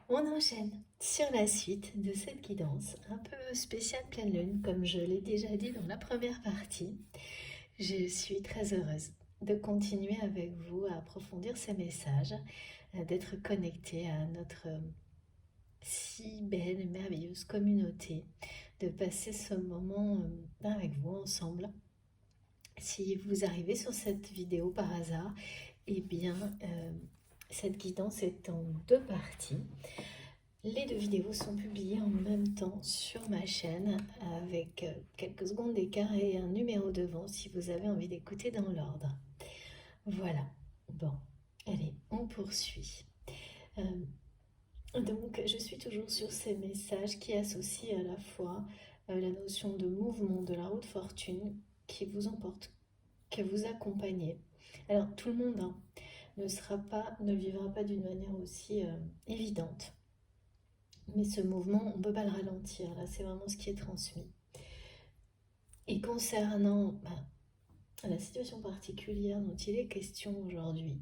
On enchaîne sur la suite de cette guidance un peu spéciale pleine lune, comme je l'ai déjà dit dans la première partie. Je suis très heureuse de continuer avec vous à approfondir ces messages, d'être connecté à notre si belle et merveilleuse communauté, de passer ce moment avec vous ensemble. Si vous arrivez sur cette vidéo par hasard, eh bien, cette guidance est en deux parties. Les deux vidéos sont publiées en même temps sur ma chaîne avec quelques secondes d'écart et un numéro devant si vous avez envie d'écouter dans l'ordre. Voilà. Bon, allez, on poursuit. Donc, je suis toujours sur ces messages qui associent à la fois la notion de mouvement de la route fortune qui vous emporte, que vous accompagnez. Alors, tout le monde ne le vivra pas d'une manière aussi évidente. Mais ce mouvement, on ne peut pas le ralentir. Là, c'est vraiment ce qui est transmis. Et concernant la situation particulière dont il est question aujourd'hui,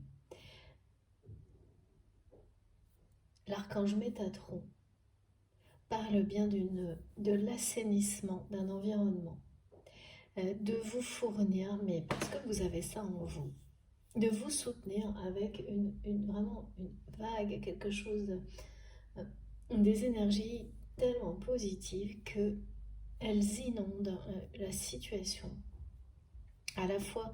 l'archange Métatron parle bien de l'assainissement d'un environnement, de vous fournir, mais parce que vous avez ça en vous, de vous soutenir avec vraiment une vague, quelque chose, des énergies tellement positives que elles inondent la situation. À la fois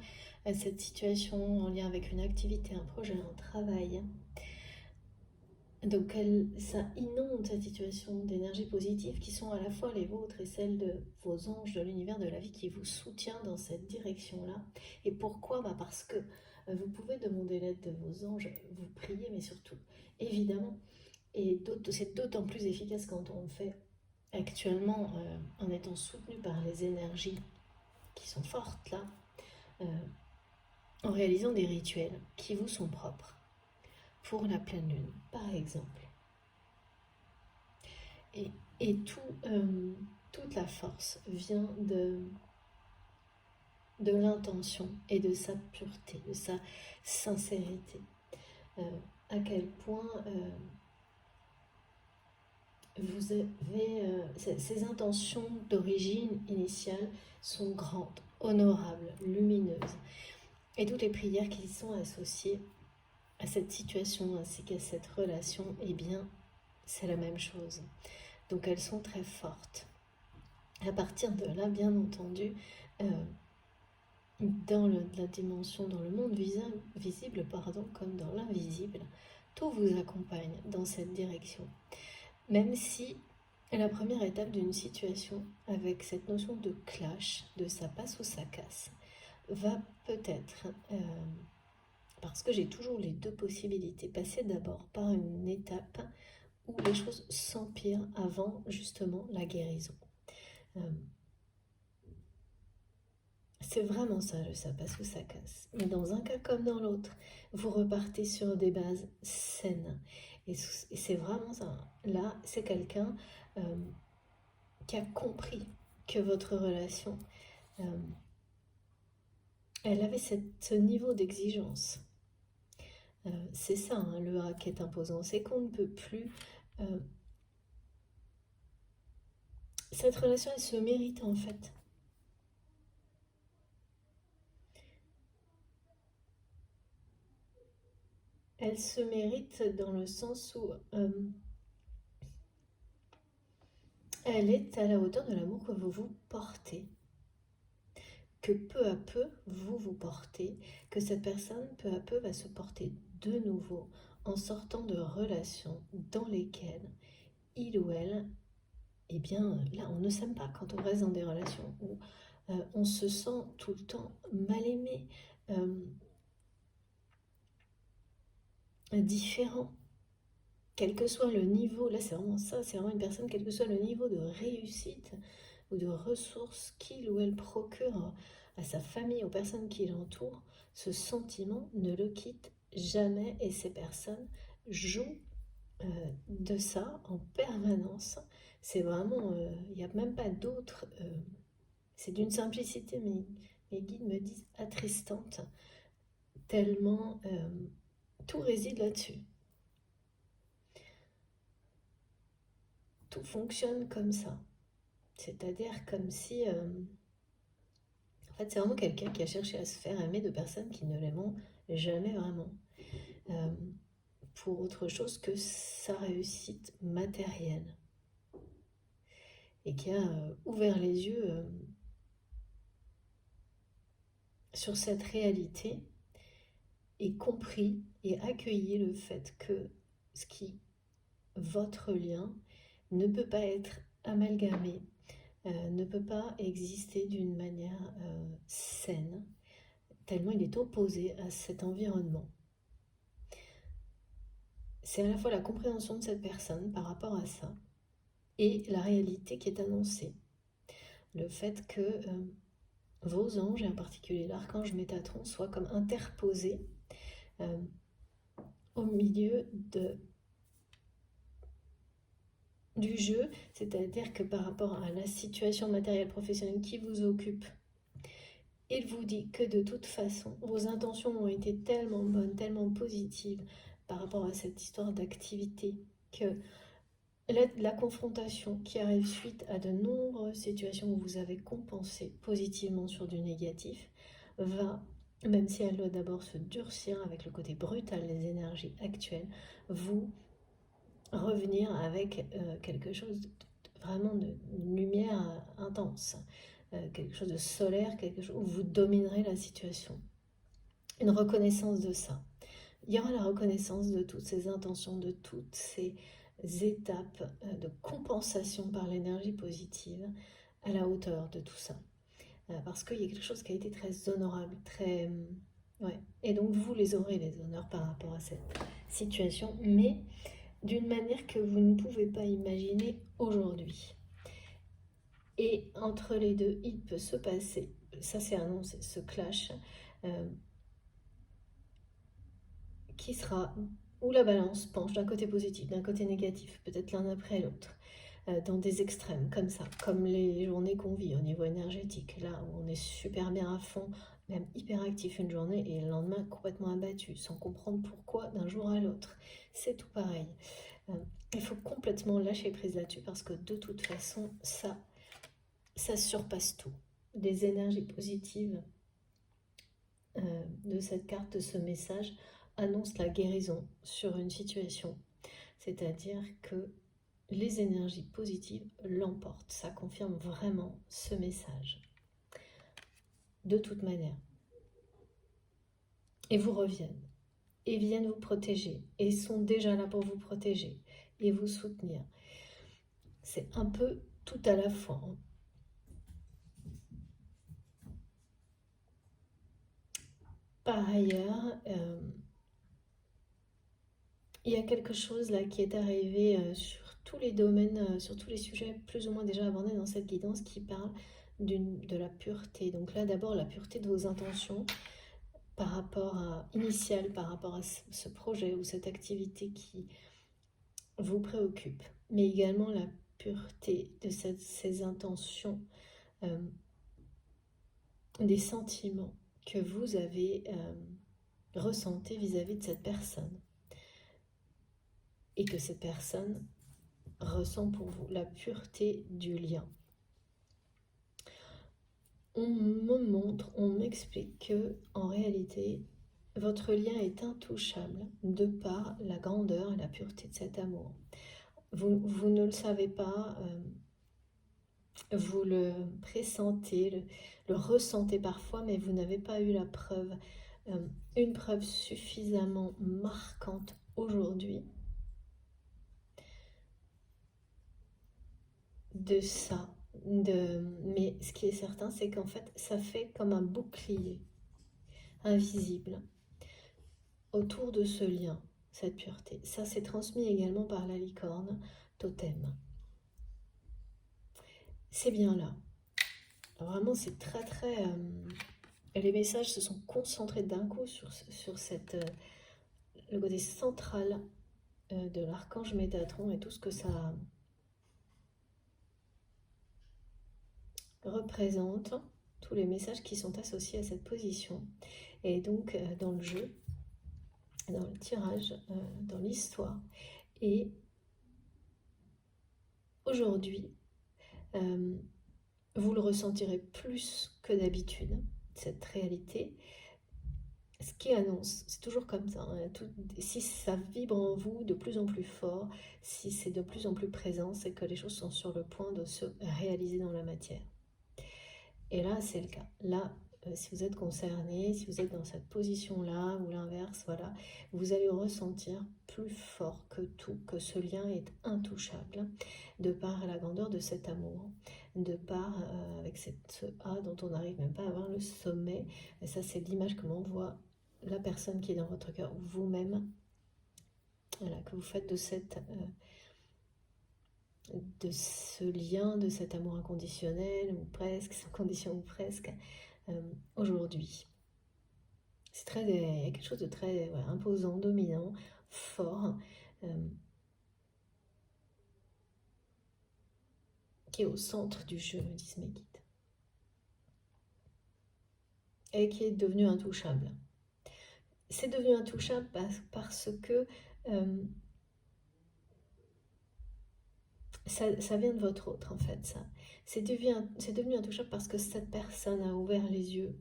cette situation en lien avec une activité, un projet, un travail. Donc ça inonde cette situation d'énergie positive qui sont à la fois les vôtres et celles de vos anges de l'univers de la vie qui vous soutient dans cette direction-là. Et pourquoi Parce que vous pouvez demander l'aide de vos anges, vous priez, mais surtout, évidemment, et c'est d'autant plus efficace quand on le fait actuellement en étant soutenu par les énergies qui sont fortes là, en réalisant des rituels qui vous sont propres. Pour la pleine lune, par exemple. Et toute la force vient de l'intention et de sa pureté, de sa sincérité. À quel point vous avez ces intentions d'origine initiale sont grandes, honorables, lumineuses. Et toutes les prières qui sont associées à cette situation ainsi qu'à cette relation, eh bien, c'est la même chose. Donc elles sont très fortes. À partir de là, bien entendu, dans la dimension, dans le monde visible, comme dans l'invisible, tout vous accompagne dans cette direction. Même si la première étape d'une situation, avec cette notion de clash, de ça passe ou ça casse, va peut-être, parce que j'ai toujours les deux possibilités, passer d'abord par une étape où les choses s'empirent avant justement la guérison. C'est vraiment ça, ça passe ou ça casse. Mais dans un cas comme dans l'autre, vous repartez sur des bases saines. Et c'est vraiment ça. Là, c'est quelqu'un qui a compris que votre relation, elle avait ce niveau d'exigence. C'est ça, le A qui est imposant. C'est qu'on ne peut plus... cette relation, elle se mérite en fait. Elle se mérite dans le sens où elle est à la hauteur de l'amour que vous vous portez. Que peu à peu, vous vous portez, que cette personne peu à peu va se porter de nouveau en sortant de relations dans lesquelles il ou elle, eh bien là on ne s'aime pas quand on reste dans des relations où on se sent tout le temps mal aimé, différent, quel que soit le niveau, là c'est vraiment ça, c'est vraiment une personne, quel que soit le niveau de réussite ou de ressources qu'il ou elle procure à sa famille, aux personnes qui l'entourent, ce sentiment ne le quitte jamais et ces personnes jouent de ça en permanence. C'est vraiment, il n'y a même pas d'autre, c'est d'une simplicité, mais mes guides me disent attristante, tellement tout réside là-dessus. tout fonctionne comme ça. C'est-à-dire comme si... en fait, c'est vraiment quelqu'un qui a cherché à se faire aimer de personnes qui ne l'aimeront jamais vraiment. Pour autre chose que sa réussite matérielle. Et qui a ouvert les yeux sur cette réalité et compris et accueilli le fait que votre lien ne peut pas être amalgamé, ne peut pas exister d'une manière saine, tellement il est opposé à cet environnement. C'est à la fois la compréhension de cette personne par rapport à ça et la réalité qui est annoncée. Le fait que vos anges, et en particulier l'archange Métatron, soient comme interposés au milieu du jeu, c'est-à-dire que par rapport à la situation matérielle professionnelle qui vous occupe, il vous dit que de toute façon, vos intentions ont été tellement bonnes, tellement positives par rapport à cette histoire d'activité, que la confrontation qui arrive suite à de nombreuses situations où vous avez compensé positivement sur du négatif, va, même si elle doit d'abord se durcir avec le côté brutal des énergies actuelles, vous revenir avec quelque chose vraiment de lumière intense, quelque chose de solaire, quelque chose où vous dominerez la situation. Une reconnaissance de ça. Il y aura la reconnaissance de toutes ces intentions, de toutes ces étapes de compensation par l'énergie positive à la hauteur de tout ça. Parce qu'il y a quelque chose qui a été très honorable, très... ouais. Et donc vous les aurez, les honneurs par rapport à cette situation, mais d'une manière que vous ne pouvez pas imaginer aujourd'hui. Et entre les deux, il peut se passer, ça c'est annoncé, ce clash, qui sera où la balance penche d'un côté positif, d'un côté négatif, peut-être l'un après l'autre, dans des extrêmes comme ça, comme les journées qu'on vit au niveau énergétique, là où on est super bien à fond, même hyper actif une journée et le lendemain complètement abattu, sans comprendre pourquoi d'un jour à l'autre. C'est tout pareil. Il faut complètement lâcher prise là-dessus parce que de toute façon, ça surpasse tout. Des énergies positives de cette carte, de ce message, annoncent la guérison sur une situation. C'est-à-dire que les énergies positives l'emportent. Ça confirme vraiment ce message. De toute manière. Et vous reviennent. Et viennent vous protéger. Et sont déjà là pour vous protéger. Et vous soutenir. C'est un peu tout à la fois. Par ailleurs, il y a quelque chose là qui est arrivé sur tous les domaines, sur tous les sujets plus ou moins déjà abordés dans cette guidance qui parle de la pureté. Donc là d'abord la pureté de vos intentions par rapport à initiale, par rapport à ce projet ou cette activité qui vous préoccupe, mais également la pureté de ces intentions, des sentiments que vous avez ressentis vis-à-vis de cette personne. Et que cette personne ressent pour vous, la pureté du lien. On me montre, on m'explique que en réalité, votre lien est intouchable de par la grandeur et la pureté de cet amour. Vous ne le savez pas, vous le pressentez, le ressentez parfois, mais vous n'avez pas eu la preuve, une preuve suffisamment marquante aujourd'hui de ça. Mais ce qui est certain, c'est qu'en fait, ça fait comme un bouclier invisible autour de ce lien, cette pureté. Ça, c'est transmis également par la licorne totem. C'est bien là. Alors vraiment, c'est très, très... les messages se sont concentrés d'un coup sur le côté central de l'archange Métatron et tout ce que ça représente, tous les messages qui sont associés à cette position. Et donc, dans le jeu, dans le tirage, dans l'histoire, et aujourd'hui, vous le ressentirez plus que d'habitude, cette réalité. Ce qui annonce, c'est toujours comme ça, hein, si ça vibre en vous de plus en plus fort, si c'est de plus en plus présent, c'est que les choses sont sur le point de se réaliser dans la matière. Et là, c'est le cas. Là, si vous êtes concerné, si vous êtes dans cette position-là, ou l'inverse, voilà, vous allez ressentir plus fort que tout, que ce lien est intouchable, de par la grandeur de cet amour, de par, avec ce A dont on n'arrive même pas à voir le sommet, et ça c'est l'image que m'envoie la personne qui est dans votre cœur, vous-même, voilà, que vous faites de ce lien, de cet amour inconditionnel, ou presque, sans condition ou presque, aujourd'hui. C'est très, il y a quelque chose de très imposant, dominant, fort, qui est au centre du jeu, me disent mes guides, et qui est devenu intouchable. C'est devenu intouchable parce que ça vient de votre autre, en fait, ça. C'est devenu intouchable parce que cette personne a ouvert les yeux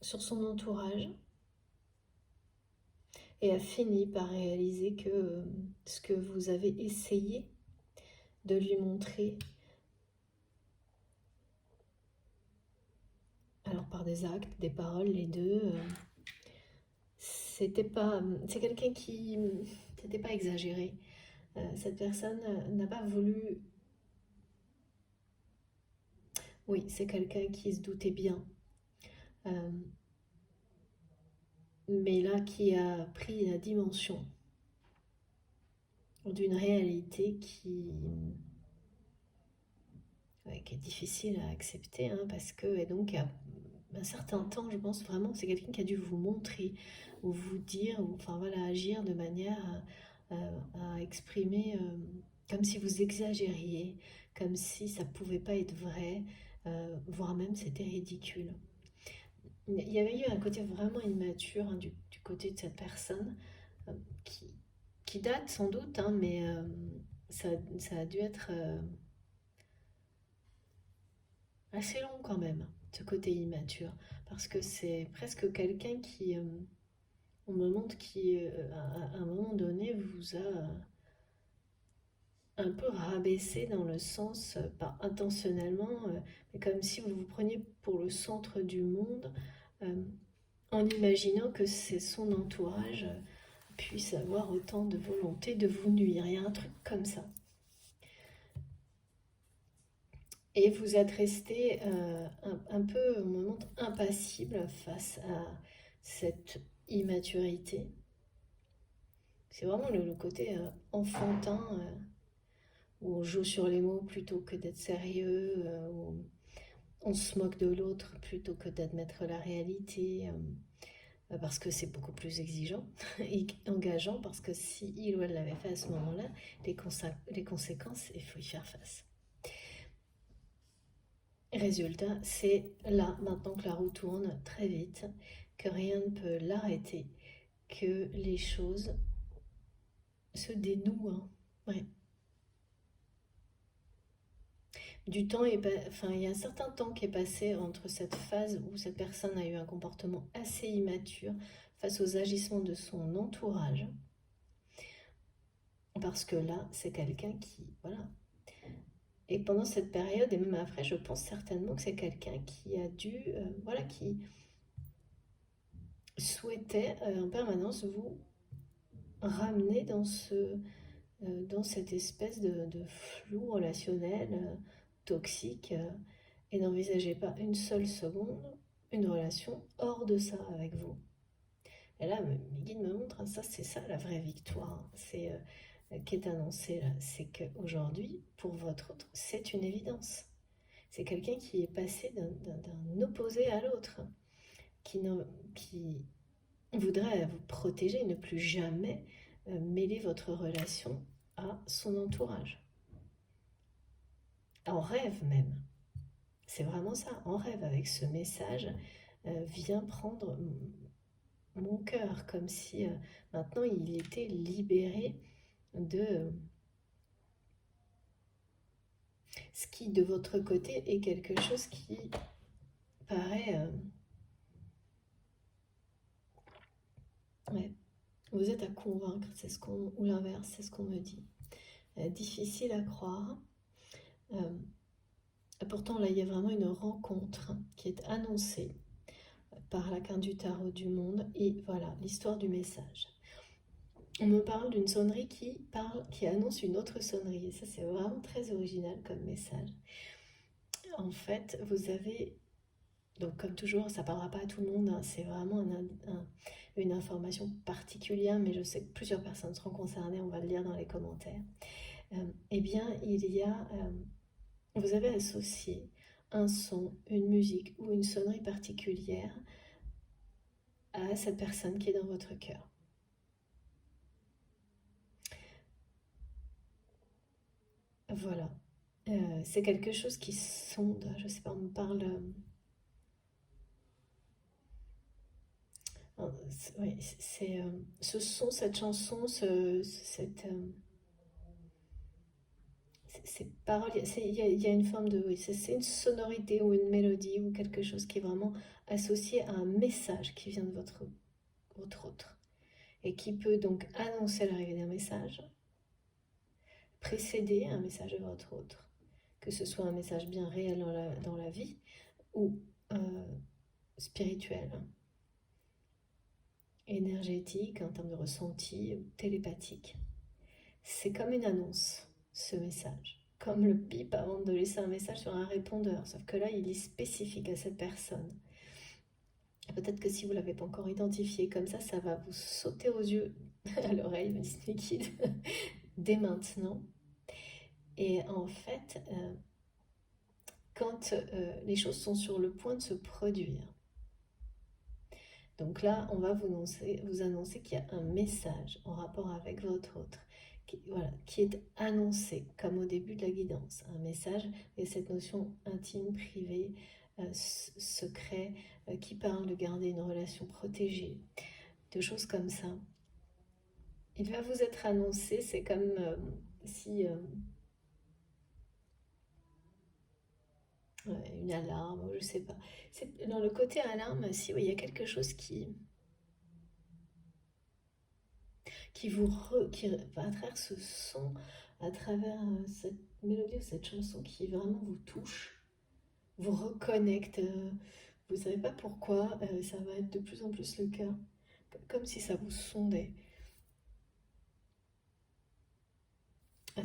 sur son entourage et a fini par réaliser que ce que vous avez essayé de lui montrer, alors par des actes, des paroles, les deux, c'est quelqu'un qui n'était pas exagéré. Cette personne n'a pas voulu. Oui, c'est quelqu'un qui se doutait bien, mais là qui a pris la dimension d'une réalité qui est difficile à accepter, hein, parce que, et donc, à un certain temps, je pense vraiment que c'est quelqu'un qui a dû vous montrer, ou vous dire, ou enfin voilà, agir de manière à exprimer, comme si vous exagériez, comme si ça pouvait pas être vrai, voire même c'était ridicule. Il y avait eu un côté vraiment immature, hein, du côté de cette personne, euh, qui, qui date sans doute, hein, mais ça, ça a dû être assez long quand même, ce côté immature, parce que c'est presque quelqu'un qui, on me montre, qui, à un moment donné, vous a un peu rabaissé dans le sens, pas intentionnellement, mais comme si vous vous preniez pour le centre du monde, euh, en imaginant que c'est son entourage puisse avoir autant de volonté de vous nuire. Il y a un truc comme ça. Et vous êtes resté un peu, on me montre, impassible face à cette immaturité. C'est vraiment le côté enfantin, où on joue sur les mots plutôt que d'être sérieux, où on se moque de l'autre plutôt que d'admettre la réalité, parce que c'est beaucoup plus exigeant et engageant, parce que si il ou elle l'avait fait à ce moment-là, les conséquences, il faut y faire face. Résultat, c'est là, maintenant que la roue tourne très vite, que rien ne peut l'arrêter, que les choses se dénouent, hein. Ouais. Du temps enfin, il y a un certain temps qui est passé entre cette phase où cette personne a eu un comportement assez immature face aux agissements de son entourage, parce que là, c'est quelqu'un qui, voilà. Et pendant cette période, et même après, je pense certainement que c'est quelqu'un qui a dû, voilà, qui souhaitait en permanence vous ramener dans cette espèce de flou relationnel toxique, et n'envisagez pas une seule seconde une relation hors de ça avec vous. Et là, mes guides me montrent, hein, ça c'est ça la vraie victoire, hein, c'est qui est annoncée là, c'est qu'aujourd'hui, pour votre autre, c'est une évidence. C'est quelqu'un qui est passé d'un opposé à l'autre, qui, qui voudrait vous protéger, ne plus jamais mêler votre relation à son entourage. En rêve même. C'est vraiment ça, en rêve, avec ce message, viens prendre mon cœur, comme si maintenant il était libéré de ce qui de votre côté est quelque chose qui paraît... ouais, vous êtes à convaincre, c'est ce qu'on, ou l'inverse, c'est ce qu'on me dit. Difficile à croire. Pourtant, là, il y a vraiment une rencontre qui est annoncée par la carte du tarot du monde. Et voilà, l'histoire du message. On me parle d'une sonnerie qui annonce une autre sonnerie. Et ça, c'est vraiment très original comme message. En fait, vous avez... Donc, comme toujours, ça ne parlera pas à tout le monde. Hein, c'est vraiment une information particulière, mais je sais que plusieurs personnes seront concernées. On va le lire dans les commentaires. Eh bien, vous avez associé un son, une musique ou une sonnerie particulière à cette personne qui est dans votre cœur. Voilà. C'est quelque chose qui sonde. Je sais pas, on me parle... oui, c'est ce son, cette chanson, ces paroles, il y a une forme de... Oui, c'est une sonorité ou une mélodie ou quelque chose qui est vraiment associé à un message qui vient de votre autre. Et qui peut donc annoncer l'arrivée d'un message, précéder un message de votre autre, que ce soit un message bien réel dans la vie ou spirituel, énergétique, en termes de ressenti, télépathique. C'est comme une annonce, ce message. Comme le bip avant de laisser un message sur un répondeur, sauf que là, il est spécifique à cette personne. Peut-être que si vous ne l'avez pas encore identifié comme ça va vous sauter aux yeux, à l'oreille, me dit Liquide, dès maintenant. Et en fait, quand les choses sont sur le point de se produire, donc là, on va vous annoncer qu'il y a un message en rapport avec votre autre, qui est annoncé, comme au début de la guidance. Un message, et cette notion intime, privée, secret, qui parle de garder une relation protégée, de choses comme ça. Il va vous être annoncé, c'est comme si... une alarme, je sais pas. Dans le côté alarme, si il y a quelque chose qui à travers ce son, à travers cette mélodie ou cette chanson qui vraiment vous touche, vous reconnecte. Vous savez pas pourquoi, ça va être de plus en plus le cas, comme si ça vous sondait.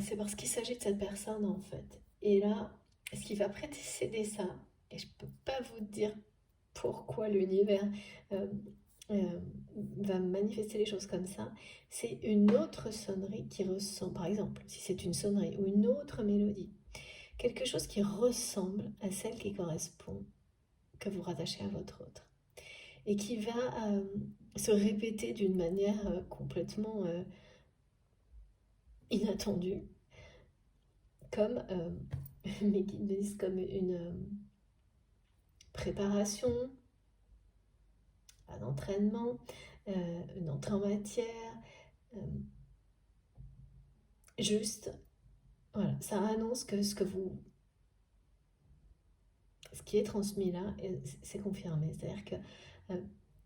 C'est parce qu'il s'agit de cette personne en fait. Et là, ce qui va précéder ça, et je peux pas vous dire pourquoi l'univers euh, va manifester les choses comme ça, c'est une autre sonnerie qui ressemble, par exemple, si c'est une sonnerie ou une autre mélodie, quelque chose qui ressemble à celle qui correspond, que vous rattachez à votre autre, et qui va se répéter d'une manière complètement inattendue, comme mes guides me disent, comme une préparation, un entraînement, une entrée en matière, juste, voilà, ça annonce que ce qui est transmis là, c'est confirmé. C'est-à-dire que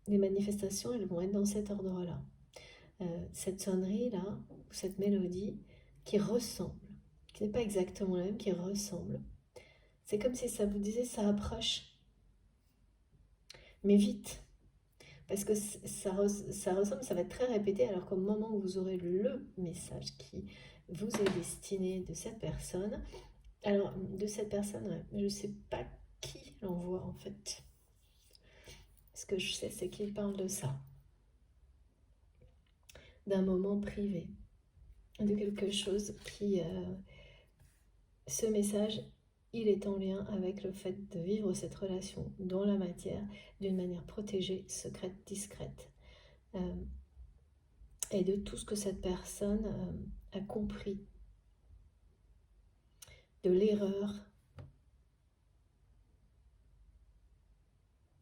les manifestations, elles vont être dans cet ordre-là. Cette sonnerie-là, ou cette mélodie, qui ressemble, qui n'est pas exactement la même, qui ressemble. C'est comme si ça vous disait, ça approche, mais vite. Parce que ça ressemble, ça va être très répété, alors qu'au moment où vous aurez le message qui vous est destiné de cette personne, alors de cette personne, ouais, je ne sais pas qui l'envoie en fait. Ce que je sais, c'est qu'il parle de ça, d'un moment privé, de quelque chose qui... ce message, il est en lien avec le fait de vivre cette relation dans la matière d'une manière protégée, secrète, discrète. Et de tout ce que cette personne a compris, de l'erreur.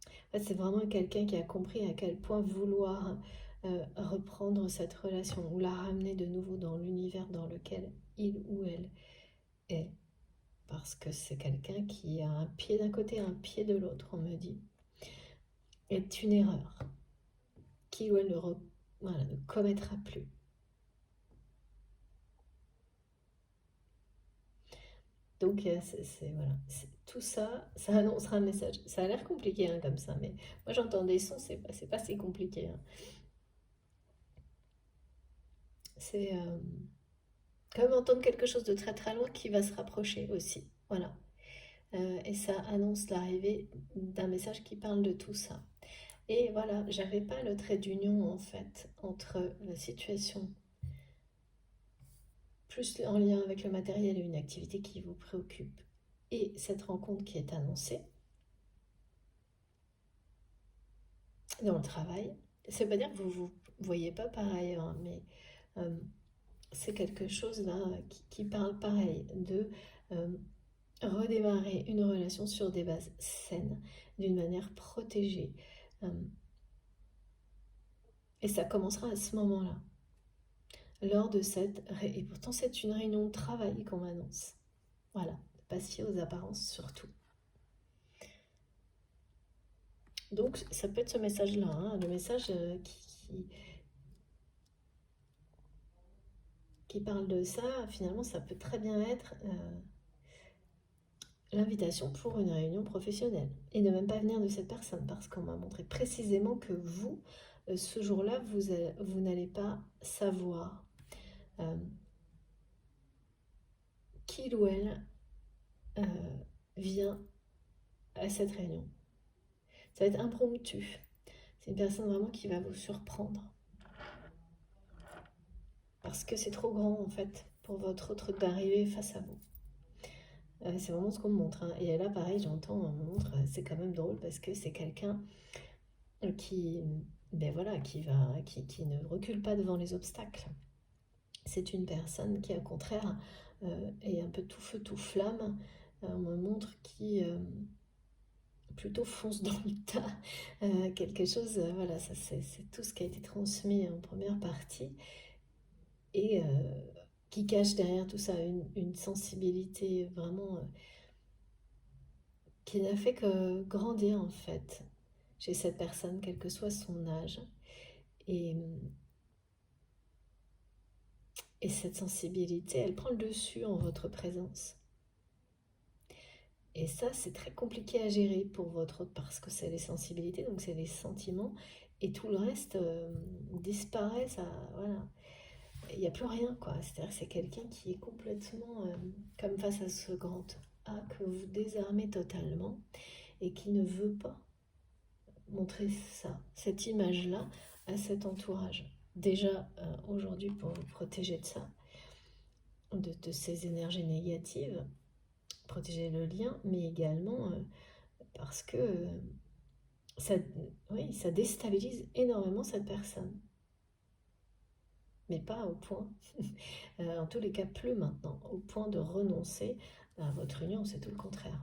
En fait, c'est vraiment quelqu'un qui a compris à quel point vouloir reprendre cette relation ou la ramener de nouveau dans l'univers dans lequel il ou elle est parce que c'est quelqu'un qui a un pied d'un côté, un pied de l'autre, on me dit, est une erreur qu'il ou elle voilà, ne commettra plus. Donc, voilà, tout ça, ça annoncera un message. Ça a l'air compliqué hein, comme ça, mais moi j'entends des sons, c'est pas si compliqué. Hein. C'est comme entendre quelque chose de très très loin qui va se rapprocher aussi. Voilà. Et ça annonce l'arrivée d'un message qui parle de tout ça. Et voilà, j'avais pas le trait d'union en fait entre la situation plus en lien avec le matériel et une activité qui vous préoccupe et cette rencontre qui est annoncée dans le travail. Ça veut pas dire que vous vous voyez pas pareil, hein, mais euh, c'est quelque chose là qui parle pareil de euh, redémarrer une relation sur des bases saines, d'une manière protégée. Euh, et ça commencera à ce moment-là, lors de et pourtant c'est une réunion de travail qu'on m'annonce. Voilà, ne pas se fier aux apparences surtout. Donc ça peut être ce message-là, hein, le message qui parle de ça, finalement ça peut très bien être l'invitation pour une réunion professionnelle. Et ne même pas venir de cette personne, parce qu'on m'a montré précisément que vous, ce jour-là, vous n'allez pas savoir euh, qu'il ou elle euh, vient à cette réunion. Ça va être impromptu. C'est une personne vraiment qui va vous surprendre. Parce que c'est trop grand, en fait, pour votre autre d'arriver face à vous. C'est vraiment ce qu'on me montre. Hein. Et là, pareil, j'entends, on me montre, c'est quand même drôle parce que c'est quelqu'un qui, ben voilà, qui ne recule pas devant les obstacles. C'est une personne qui, au contraire, est un peu tout feu, tout flamme. On me montre qui plutôt fonce dans le tas. Quelque chose, voilà, ça c'est tout ce qui a été transmis en première partie. Et qui cache derrière tout ça une sensibilité vraiment qui n'a fait que grandir en fait chez cette personne, quel que soit son âge. Et, et cette sensibilité, elle prend le dessus en votre présence. Et ça, c'est très compliqué à gérer pour votre autre parce que c'est les sensibilités, donc c'est les sentiments, et tout le reste disparaît. Ça, voilà, il n'y a plus rien, quoi. C'est-à-dire que c'est quelqu'un qui est complètement comme face à ce grand A que vous désarmez totalement et qui ne veut pas montrer ça, cette image-là, à cet entourage. Déjà, aujourd'hui, pour vous protéger de ça, de ces énergies négatives, protéger le lien, mais également parce que ça, oui, ça déstabilise énormément cette personne. Mais pas au point, en tous les cas plus maintenant, au point de renoncer à votre union, c'est tout le contraire.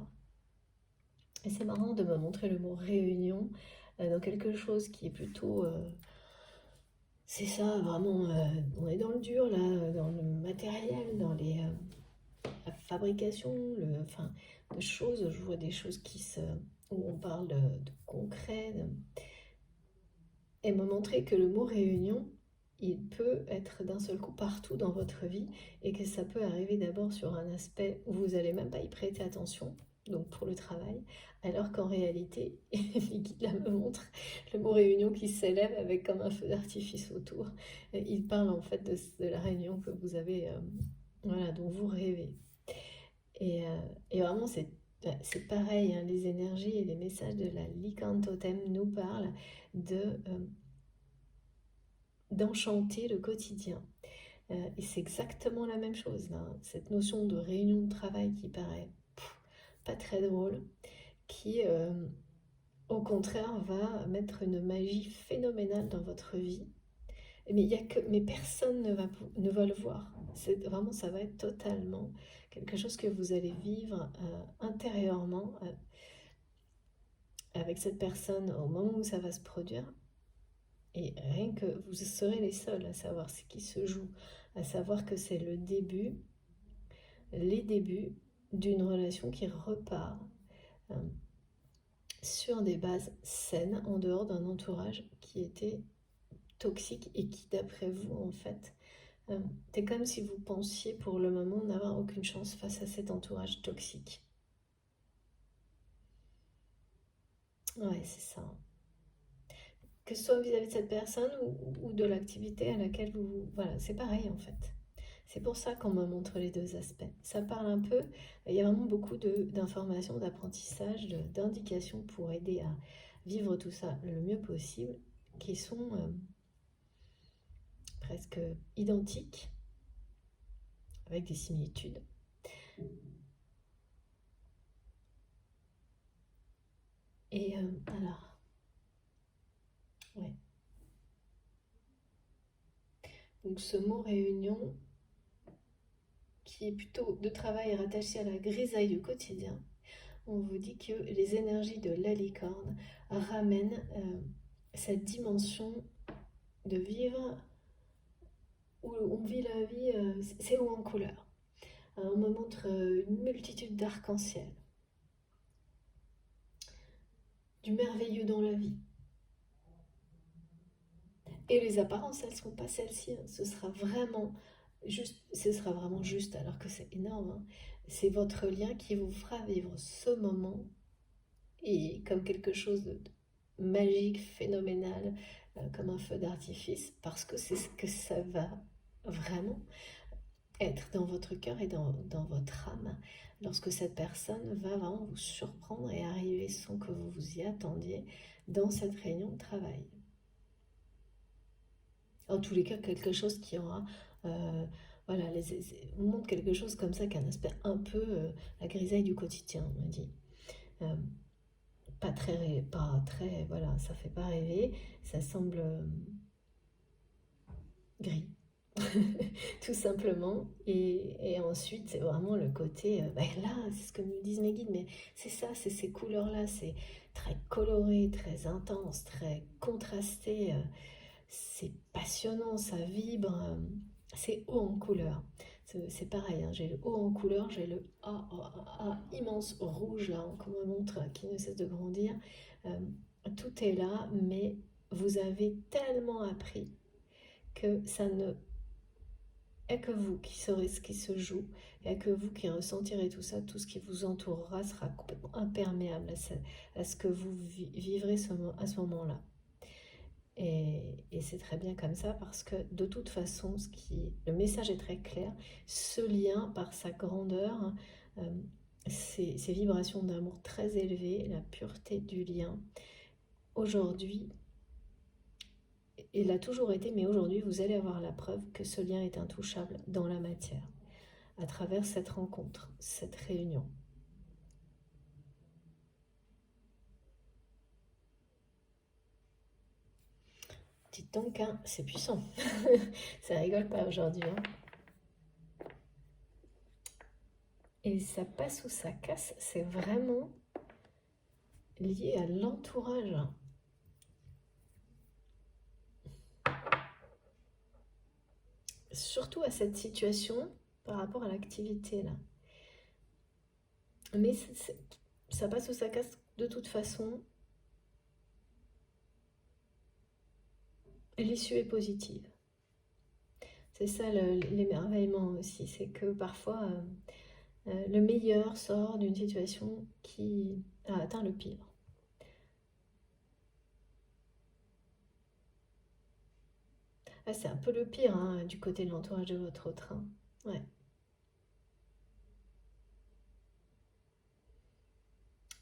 Et c'est marrant de me montrer le mot réunion dans quelque chose qui est plutôt... c'est ça, vraiment, on est dans le dur là, dans le matériel, dans la fabrication, enfin, de choses, je vois des choses où on parle de concret, et me montrer que le mot réunion, il peut être d'un seul coup partout dans votre vie et que ça peut arriver d'abord sur un aspect où vous n'allez même pas y prêter attention, donc pour le travail, alors qu'en réalité, les guides là me montrent le mot réunion qui s'élève avec comme un feu d'artifice autour. Et il parle en fait de la réunion que vous avez, voilà, dont vous rêvez. Et vraiment, c'est pareil, hein, les énergies et les messages de la Lican Totem nous parlent d'enchanter le quotidien. Et c'est exactement la même chose, là. Cette notion de réunion de travail qui paraît pas très drôle, qui au contraire va mettre une magie phénoménale dans votre vie. Mais personne ne va le voir. Vraiment, ça va être totalement quelque chose que vous allez vivre intérieurement avec cette personne au moment où ça va se produire. Et rien que vous serez les seuls à savoir ce qui se joue, à savoir que c'est le début, les débuts d'une relation qui repart euh, sur des bases saines, en dehors d'un entourage qui était toxique et qui, d'après vous, en fait, c'est comme si vous pensiez pour le moment n'avoir aucune chance face à cet entourage toxique. Ouais, c'est ça. Que ce soit vis-à-vis de cette personne ou de l'activité à laquelle vous... Voilà, c'est pareil en fait. C'est pour ça qu'on me montre les deux aspects. Ça parle un peu, il y a vraiment beaucoup d'informations, d'apprentissage, d'indications pour aider à vivre tout ça le mieux possible, qui sont presque identiques, avec des similitudes. Et alors, ouais. Donc ce mot réunion, qui est plutôt de travail rattaché à la grisaille du quotidien, on vous dit que les énergies de la licorne ramènent cette dimension de vivre où on vit la vie, c'est haut en couleur. On me montre une multitude d'arcs-en-ciel, du merveilleux dans la vie. Et les apparences, elles ne seront pas celles-ci. Ce sera vraiment juste, alors que c'est énorme. Hein. C'est votre lien qui vous fera vivre ce moment et comme quelque chose de magique, phénoménal, comme un feu d'artifice, parce que c'est ce que ça va vraiment être dans votre cœur et dans votre âme, lorsque cette personne va vraiment vous surprendre et arriver sans que vous vous y attendiez dans cette réunion de travail. En tous les cas, quelque chose qui aura... voilà, on montre quelque chose comme ça, qui a un aspect un peu la grisaille du quotidien, on me dit. Pas très, voilà, ça fait pas rêver, ça semble gris, tout simplement. Et ensuite, c'est vraiment le côté, là, c'est ce que me disent mes guides, mais c'est ça, c'est ces couleurs-là, c'est très coloré, très intense, très contrasté, c'est passionnant, ça vibre, c'est haut en couleur. C'est pareil, hein, j'ai le haut en couleur, j'ai le A immense rouge là, comme on montre, qui ne cesse de grandir. Euh, tout est là, mais vous avez tellement appris que ça ne est que vous qui saurez ce qui se joue, et que vous qui ressentirez tout ça, tout ce qui vous entourera sera complètement imperméable à ce que vous vivrez à ce moment-là. Et c'est très bien comme ça parce que de toute façon, le message est très clair. Ce lien, par sa grandeur, ces vibrations d'amour très élevées, la pureté du lien, aujourd'hui, il a toujours été, mais aujourd'hui, vous allez avoir la preuve que ce lien est intouchable dans la matière, à travers cette rencontre, cette réunion. Dites donc, hein, c'est puissant. Ça rigole pas aujourd'hui. Hein. Et ça passe ou ça casse, c'est vraiment lié à l'entourage. Surtout à cette situation par rapport à l'activité là. Mais ça passe ou ça casse de toute façon. L'issue est positive. C'est ça l'émerveillement aussi, c'est que parfois le meilleur sort d'une situation qui a atteint le pire. Ah, c'est un peu le pire hein, du côté de l'entourage de votre train. Ouais.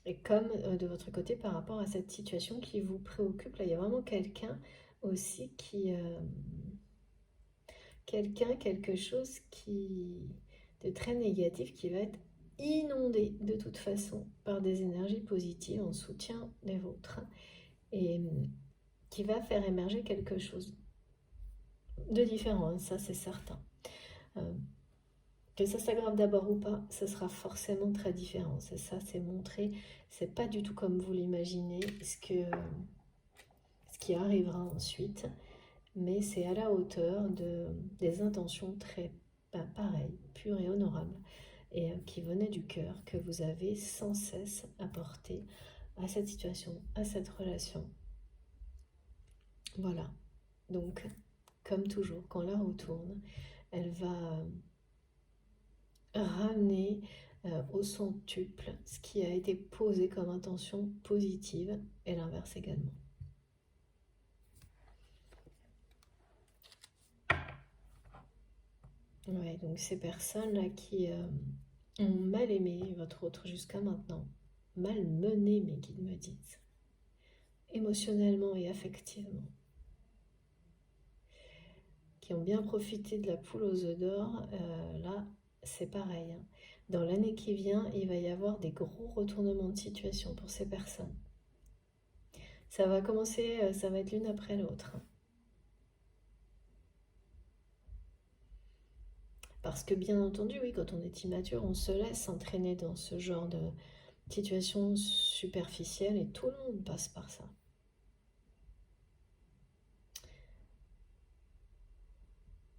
Et comme de votre côté par rapport à cette situation qui vous préoccupe, là il y a vraiment quelqu'un aussi quelque chose de très négatif qui va être inondé de toute façon par des énergies positives en soutien des vôtres et qui va faire émerger quelque chose de différent, hein, ça c'est certain. Que ça s'aggrave d'abord ou pas, ce sera forcément très différent. C'est ça, c'est montré. C'est pas du tout comme vous l'imaginez ce qui arrivera ensuite, mais c'est à la hauteur des intentions très pareilles, pures et honorables. et qui venait du cœur, que vous avez sans cesse apporté à cette situation, à cette relation. Voilà. Donc, comme toujours, quand la roue tourne, elle va ramener au centuple ce qui a été posé comme intention positive et l'inverse également. Ouais, donc ces personnes-là qui ont mal aimé votre autre jusqu'à maintenant, mal mené, mes guides me disent, émotionnellement et affectivement, qui ont bien profité de la poule aux œufs d'or, là, c'est pareil. Hein. Dans l'année qui vient, il va y avoir des gros retournements de situation pour ces personnes. Ça va commencer, ça va être l'une après l'autre. Parce que bien entendu, oui, quand on est immature, on se laisse entraîner dans ce genre de situation superficielle et tout le monde passe par ça.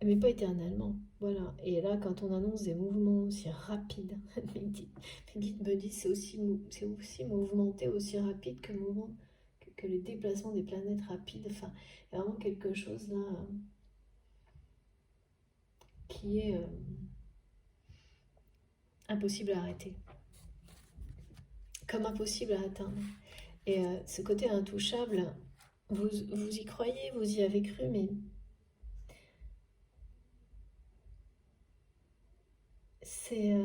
Mais pas éternellement, voilà. Et là, quand on annonce des mouvements aussi rapides, mes guides me disent c'est aussi mouvementé, aussi rapide que les déplacements des planètes rapides. Enfin, il y a vraiment quelque chose là qui est impossible à arrêter, comme impossible à atteindre. Et ce côté intouchable, vous y croyez, vous y avez cru, mais c'est...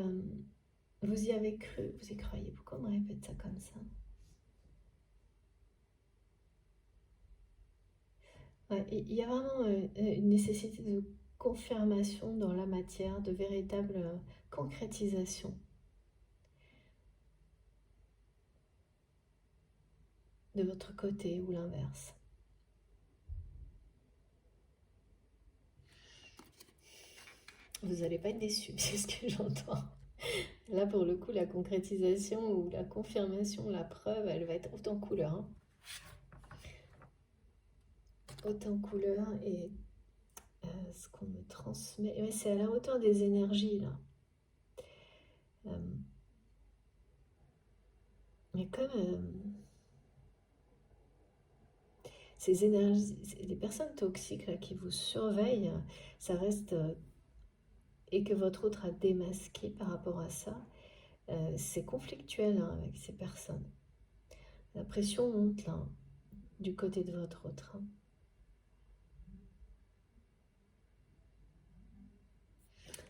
vous y avez cru, vous y croyez. Pourquoi on me répète ça comme ça? Ouais, il y a vraiment une nécessité de confirmation dans la matière, de véritable concrétisation de votre côté ou l'inverse. Vous n'allez pas être déçus, c'est ce que j'entends. Là, pour le coup, la concrétisation ou la confirmation, la preuve, elle va être haute en couleur. Hein. Haute en couleur et ce qu'on me transmet. Ouais, c'est à la hauteur des énergies, là. Mais comme ces énergies, les personnes toxiques là, qui vous surveillent, ça reste... et que votre autre a démasqué par rapport à ça, c'est conflictuel hein, avec ces personnes. La pression monte là, du côté de votre autre. Hein.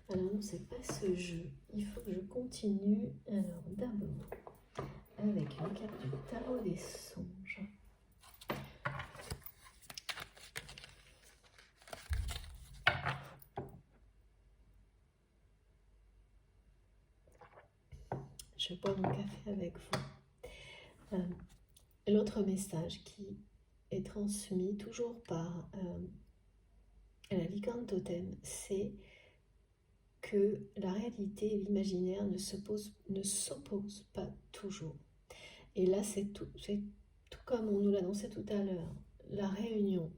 Alors non, c'est pas ce jeu. Il faut que je continue. Alors d'abord, avec une carte du tarot des songes. Je bois mon café avec vous. L'autre message qui est transmis toujours par la licorne totem, c'est que la réalité et l'imaginaire ne s'opposent pas toujours. Et là, c'est tout comme on nous l'annonçait tout à l'heure, la réunion,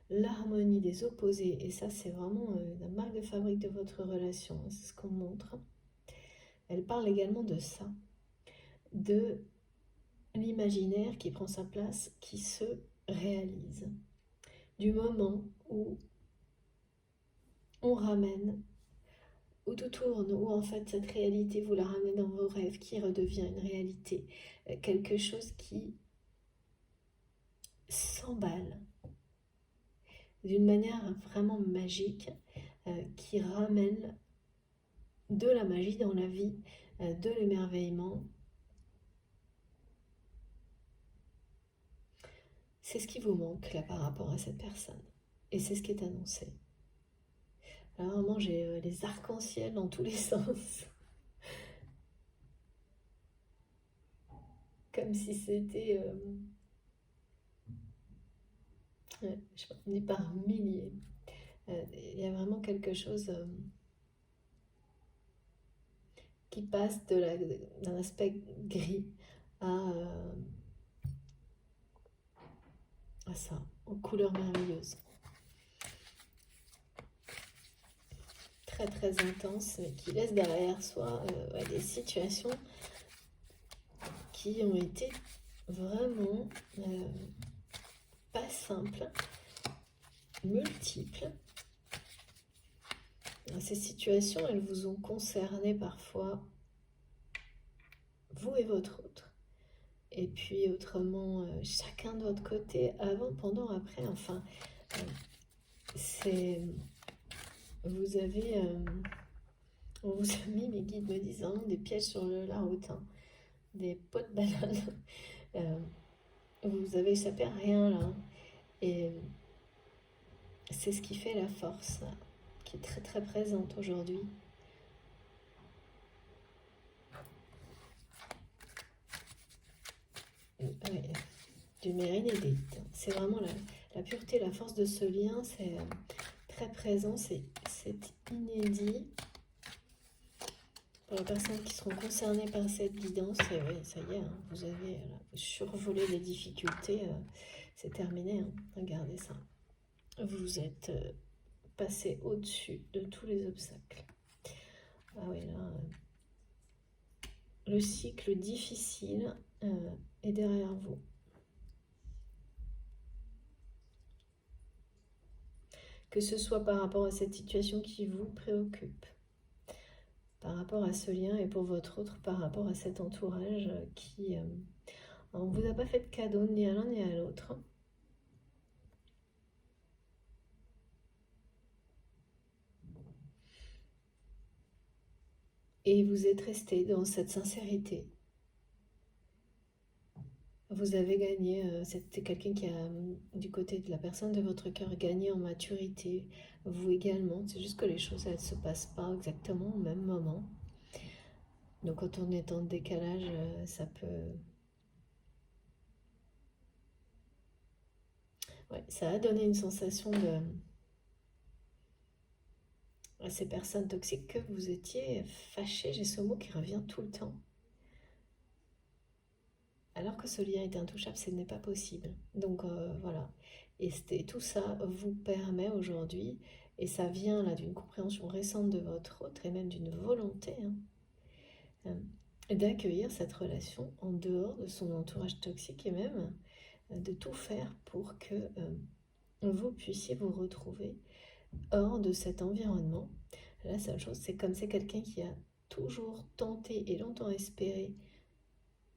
l'harmonie des opposés, et ça c'est vraiment la marque de fabrique de votre relation, c'est ce qu'on montre. Elle parle également de ça, de l'imaginaire qui prend sa place, qui se réalise. Du moment où on ramène, où tout tourne, où en fait cette réalité, vous la ramenez dans vos rêves, qui redevient une réalité, quelque chose qui s'emballe d'une manière vraiment magique, qui ramène de la magie dans la vie, de l'émerveillement. C'est ce qui vous manque là par rapport à cette personne. Et c'est ce qui est annoncé. Alors vraiment, j'ai les arcs-en-ciel dans tous les sens. Comme si c'était... je sais pas, on est par milliers. Il y a vraiment quelque chose qui passe d'un aspect gris à ça, aux couleurs merveilleuses. très très intense, mais qui laisse derrière soi des situations qui ont été vraiment pas simples, multiples. Ces situations, elles vous ont concerné parfois, vous et votre autre. Et puis autrement, chacun de votre côté, avant, pendant, après. Enfin, c'est... Vous avez... on vous a mis, mes guides me disent, vraiment des pièges sur la route, hein, des pots de banane. Vous avez échappé à rien là. Et c'est ce qui fait la force, qui est très très présente aujourd'hui. Ouais, du mérinidite. C'est vraiment la pureté, la force de ce lien, c'est très présent, c'est inédit. Pour les personnes qui seront concernées par cette guidance, oui, ça y est, hein, vous avez vous survolé les difficultés, c'est terminé, hein, regardez ça. Vous êtes passé au-dessus de tous les obstacles. Ah oui, là, le cycle difficile est derrière vous. Que ce soit par rapport à cette situation qui vous préoccupe, par rapport à ce lien, et pour votre autre, par rapport à cet entourage qui... on ne vous a pas fait de cadeau ni à l'un ni à l'autre. Et vous êtes resté dans cette sincérité. Vous avez gagné, c'était quelqu'un qui a, du côté de la personne de votre cœur, gagné en maturité. Vous également, c'est juste que les choses, elles ne se passent pas exactement au même moment. Donc quand on est en décalage, ça peut... Ouais, ça a donné une sensation de... à ces personnes toxiques que vous étiez fâché, j'ai ce mot qui revient tout le temps. Alors que ce lien est intouchable, ce n'est pas possible. Donc voilà. Et tout ça vous permet aujourd'hui, et ça vient là d'une compréhension récente de votre autre, et même d'une volonté, d'accueillir cette relation en dehors de son entourage toxique, et même de tout faire pour que vous puissiez vous retrouver hors de cet environnement. La seule chose, c'est comme c'est quelqu'un qui a toujours tenté et longtemps espéré,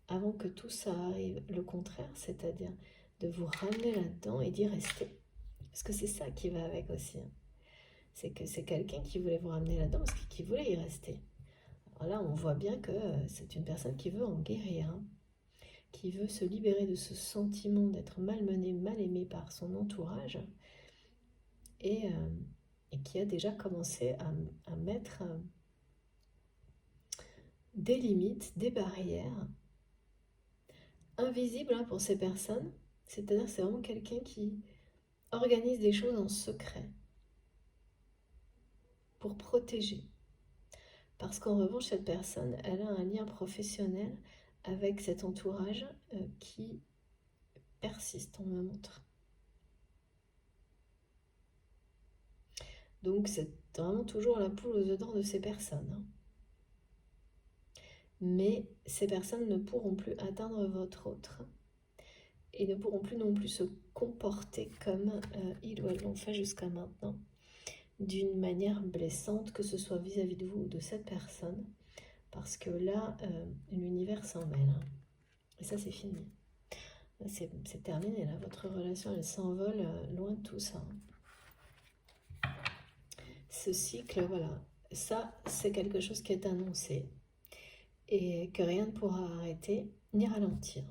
avant que tout ça arrive, le contraire, c'est-à-dire de vous ramener là-dedans et d'y rester. Parce que c'est ça qui va avec aussi. Hein. C'est que c'est quelqu'un qui voulait vous ramener là-dedans parce qu'il voulait y rester. Alors là, on voit bien que c'est une personne qui veut en guérir, hein, qui veut se libérer de ce sentiment d'être malmené, mal aimé par son entourage, et qui a déjà commencé à mettre des limites, des barrières invisibles, hein, pour ces personnes. C'est-à-dire que c'est vraiment quelqu'un qui organise des choses en secret pour protéger. Parce qu'en revanche, cette personne, elle a un lien professionnel avec cet entourage qui persiste, on me montre. Donc c'est vraiment toujours la poule aux œufs d'or de ces personnes. Hein. Mais ces personnes ne pourront plus atteindre votre autre et ne pourront plus non plus se comporter comme ils ou elles l'ont fait jusqu'à maintenant, d'une manière blessante, que ce soit vis-à-vis de vous ou de cette personne, parce que là, l'univers s'en mêle. Hein. Et ça, c'est fini. C'est terminé, là. Votre relation, elle s'envole loin de tout ça. Ce cycle, voilà. Ça, c'est quelque chose qui est annoncé et que rien ne pourra arrêter ni ralentir.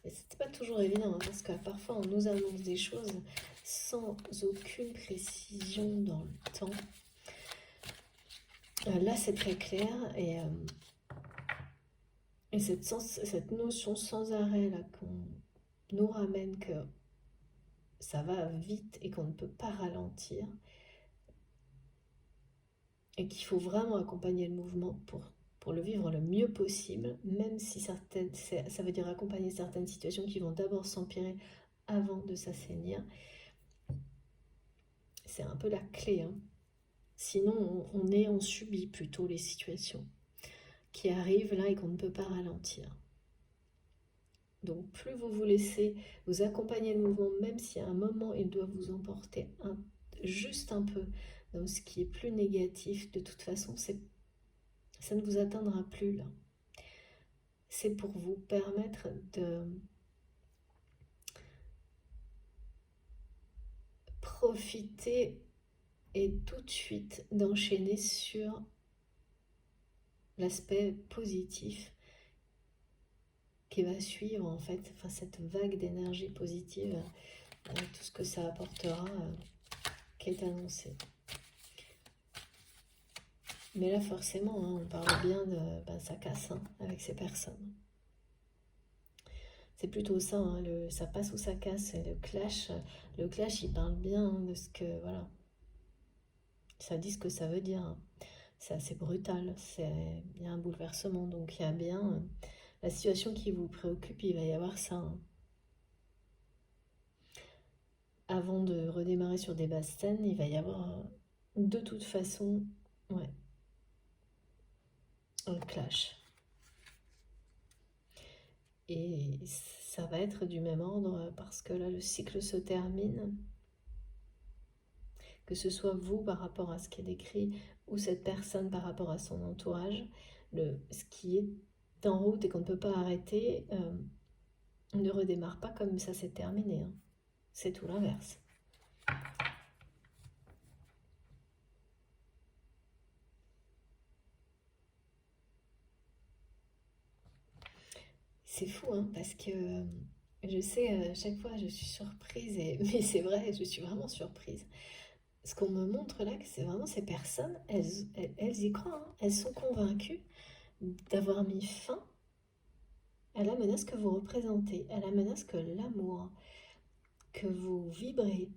Et c'est pas toujours évident, hein, parce que parfois, on nous annonce des choses sans aucune précision dans le temps. Là, c'est très clair, et cette notion sans arrêt là qu'on nous ramène, que ça va vite et qu'on ne peut pas ralentir, et qu'il faut vraiment accompagner le mouvement pour le vivre le mieux possible, même si ça veut dire accompagner certaines situations qui vont d'abord s'empirer avant de s'assainir. C'est un peu la clé, hein. Sinon, on subit plutôt les situations qui arrivent là et qu'on ne peut pas ralentir. Donc plus vous vous laissez vous accompagner le mouvement, même si à un moment il doit vous emporter juste un peu dans ce qui est plus négatif, de toute façon, ça ne vous atteindra plus là. C'est pour vous permettre de profiter et tout de suite d'enchaîner sur l'aspect positif qui va suivre en fait, enfin cette vague d'énergie positive, avec tout ce que ça apportera, qui est annoncé. Mais là forcément, hein, on parle bien de ça casse avec ces personnes. C'est plutôt ça, hein, ça passe ou ça casse, et le clash il parle bien de ce que, voilà, ça dit ce que ça veut dire, hein. C'est assez brutal, il y a un bouleversement, donc il y a bien la situation qui vous préoccupe, il va y avoir ça, hein. Avant de redémarrer sur des basses scènes, il va y avoir de toute façon, ouais, un clash. Et ça va être du même ordre parce que là, le cycle se termine. Que ce soit vous par rapport à ce qui est décrit ou cette personne par rapport à son entourage, ce qui est en route et qu'on ne peut pas arrêter ne redémarre pas comme ça s'est terminé, hein. C'est tout l'inverse. C'est fou, hein, parce que je sais, chaque fois je suis surprise, mais c'est vrai, je suis vraiment surprise. Ce qu'on me montre là, que c'est vraiment ces personnes, elles y croient, hein. Elles sont convaincues d'avoir mis fin à la menace que vous représentez, à la menace que l'amour, que vous vibrez,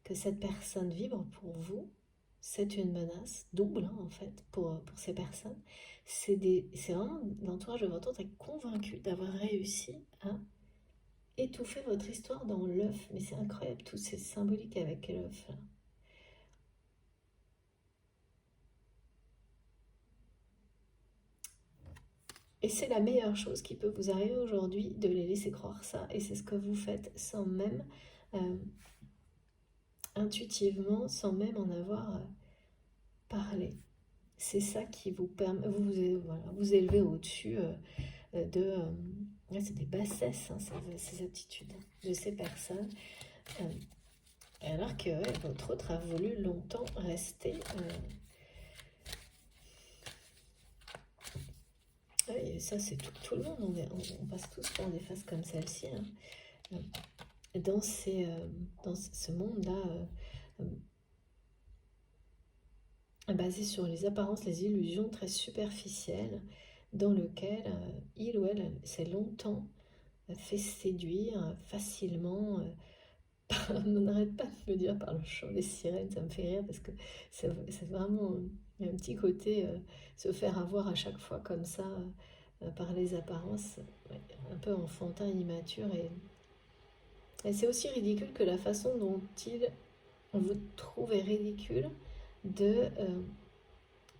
que cette personne vibre pour vous, c'est une menace double, hein, en fait, pour ces personnes. C'est vraiment l'entourage de votre autre est convaincu d'avoir réussi à étouffer votre histoire dans l'œuf. Mais c'est incroyable, tout c'est symbolique avec l'œuf. Et c'est la meilleure chose qui peut vous arriver aujourd'hui, de les laisser croire ça. Et c'est ce que vous faites sans même, intuitivement, sans même en avoir parlé. C'est ça qui vous permet, voilà, vous élever au-dessus c'est des bassesses, hein, ces attitudes de ces personnes. Alors que votre autre a voulu longtemps rester. Et ça, c'est tout le monde. On passe tous par des phases comme celle-ci, hein. Dans ce monde-là, basé sur les apparences, les illusions très superficielles, dans lequel il ou elle s'est longtemps fait séduire facilement. On n'arrête pas de me dire par le chant des sirènes, ça me fait rire parce que c'est vraiment un petit côté se faire avoir à chaque fois comme ça par les apparences, ouais, un peu enfantin, immature. Et c'est aussi ridicule que la façon dont vous trouvez ridicule de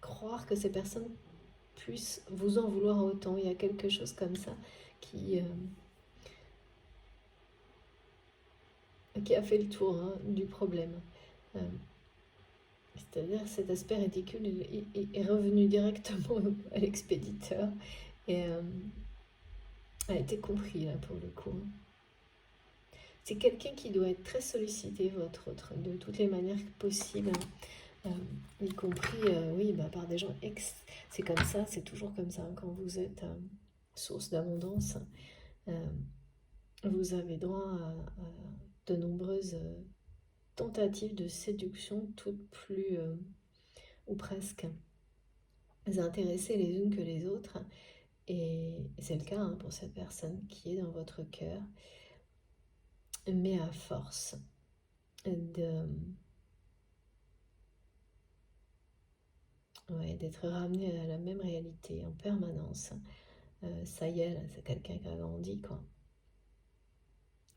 croire que ces personnes puissent vous en vouloir autant. Il y a quelque chose comme ça qui a fait le tour, hein, du problème. C'est-à-dire cet aspect ridicule est revenu directement à l'expéditeur et a été compris là pour le coup. C'est quelqu'un qui doit être très sollicité, votre autre, de toutes les manières possibles, y compris oui, par des gens c'est comme ça, c'est toujours comme ça, hein, quand vous êtes source d'abondance, vous avez droit à de nombreuses tentatives de séduction, toutes plus ou presque intéressées les unes que les autres. Et c'est le cas, hein, pour cette personne qui est dans votre cœur, mais à force d'être ramené à la même réalité en permanence, ça y est, là, c'est quelqu'un qui a grandi, quoi.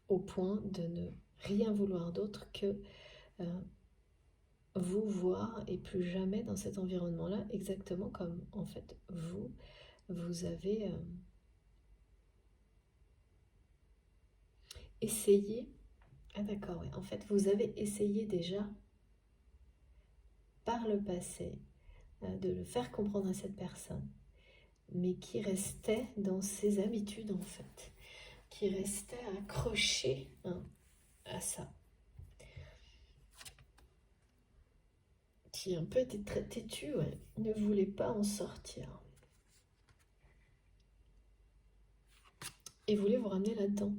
Au point de ne rien vouloir d'autre que vous voir et plus jamais dans cet environnement-là, exactement comme en fait vous avez essayé. Ah d'accord, oui. En fait, vous avez essayé déjà par le passé de le faire comprendre à cette personne, mais qui restait dans ses habitudes en fait, qui restait accroché à ça, qui un peu était très têtu, ouais, ne voulait pas en sortir et voulait vous ramener là-dedans.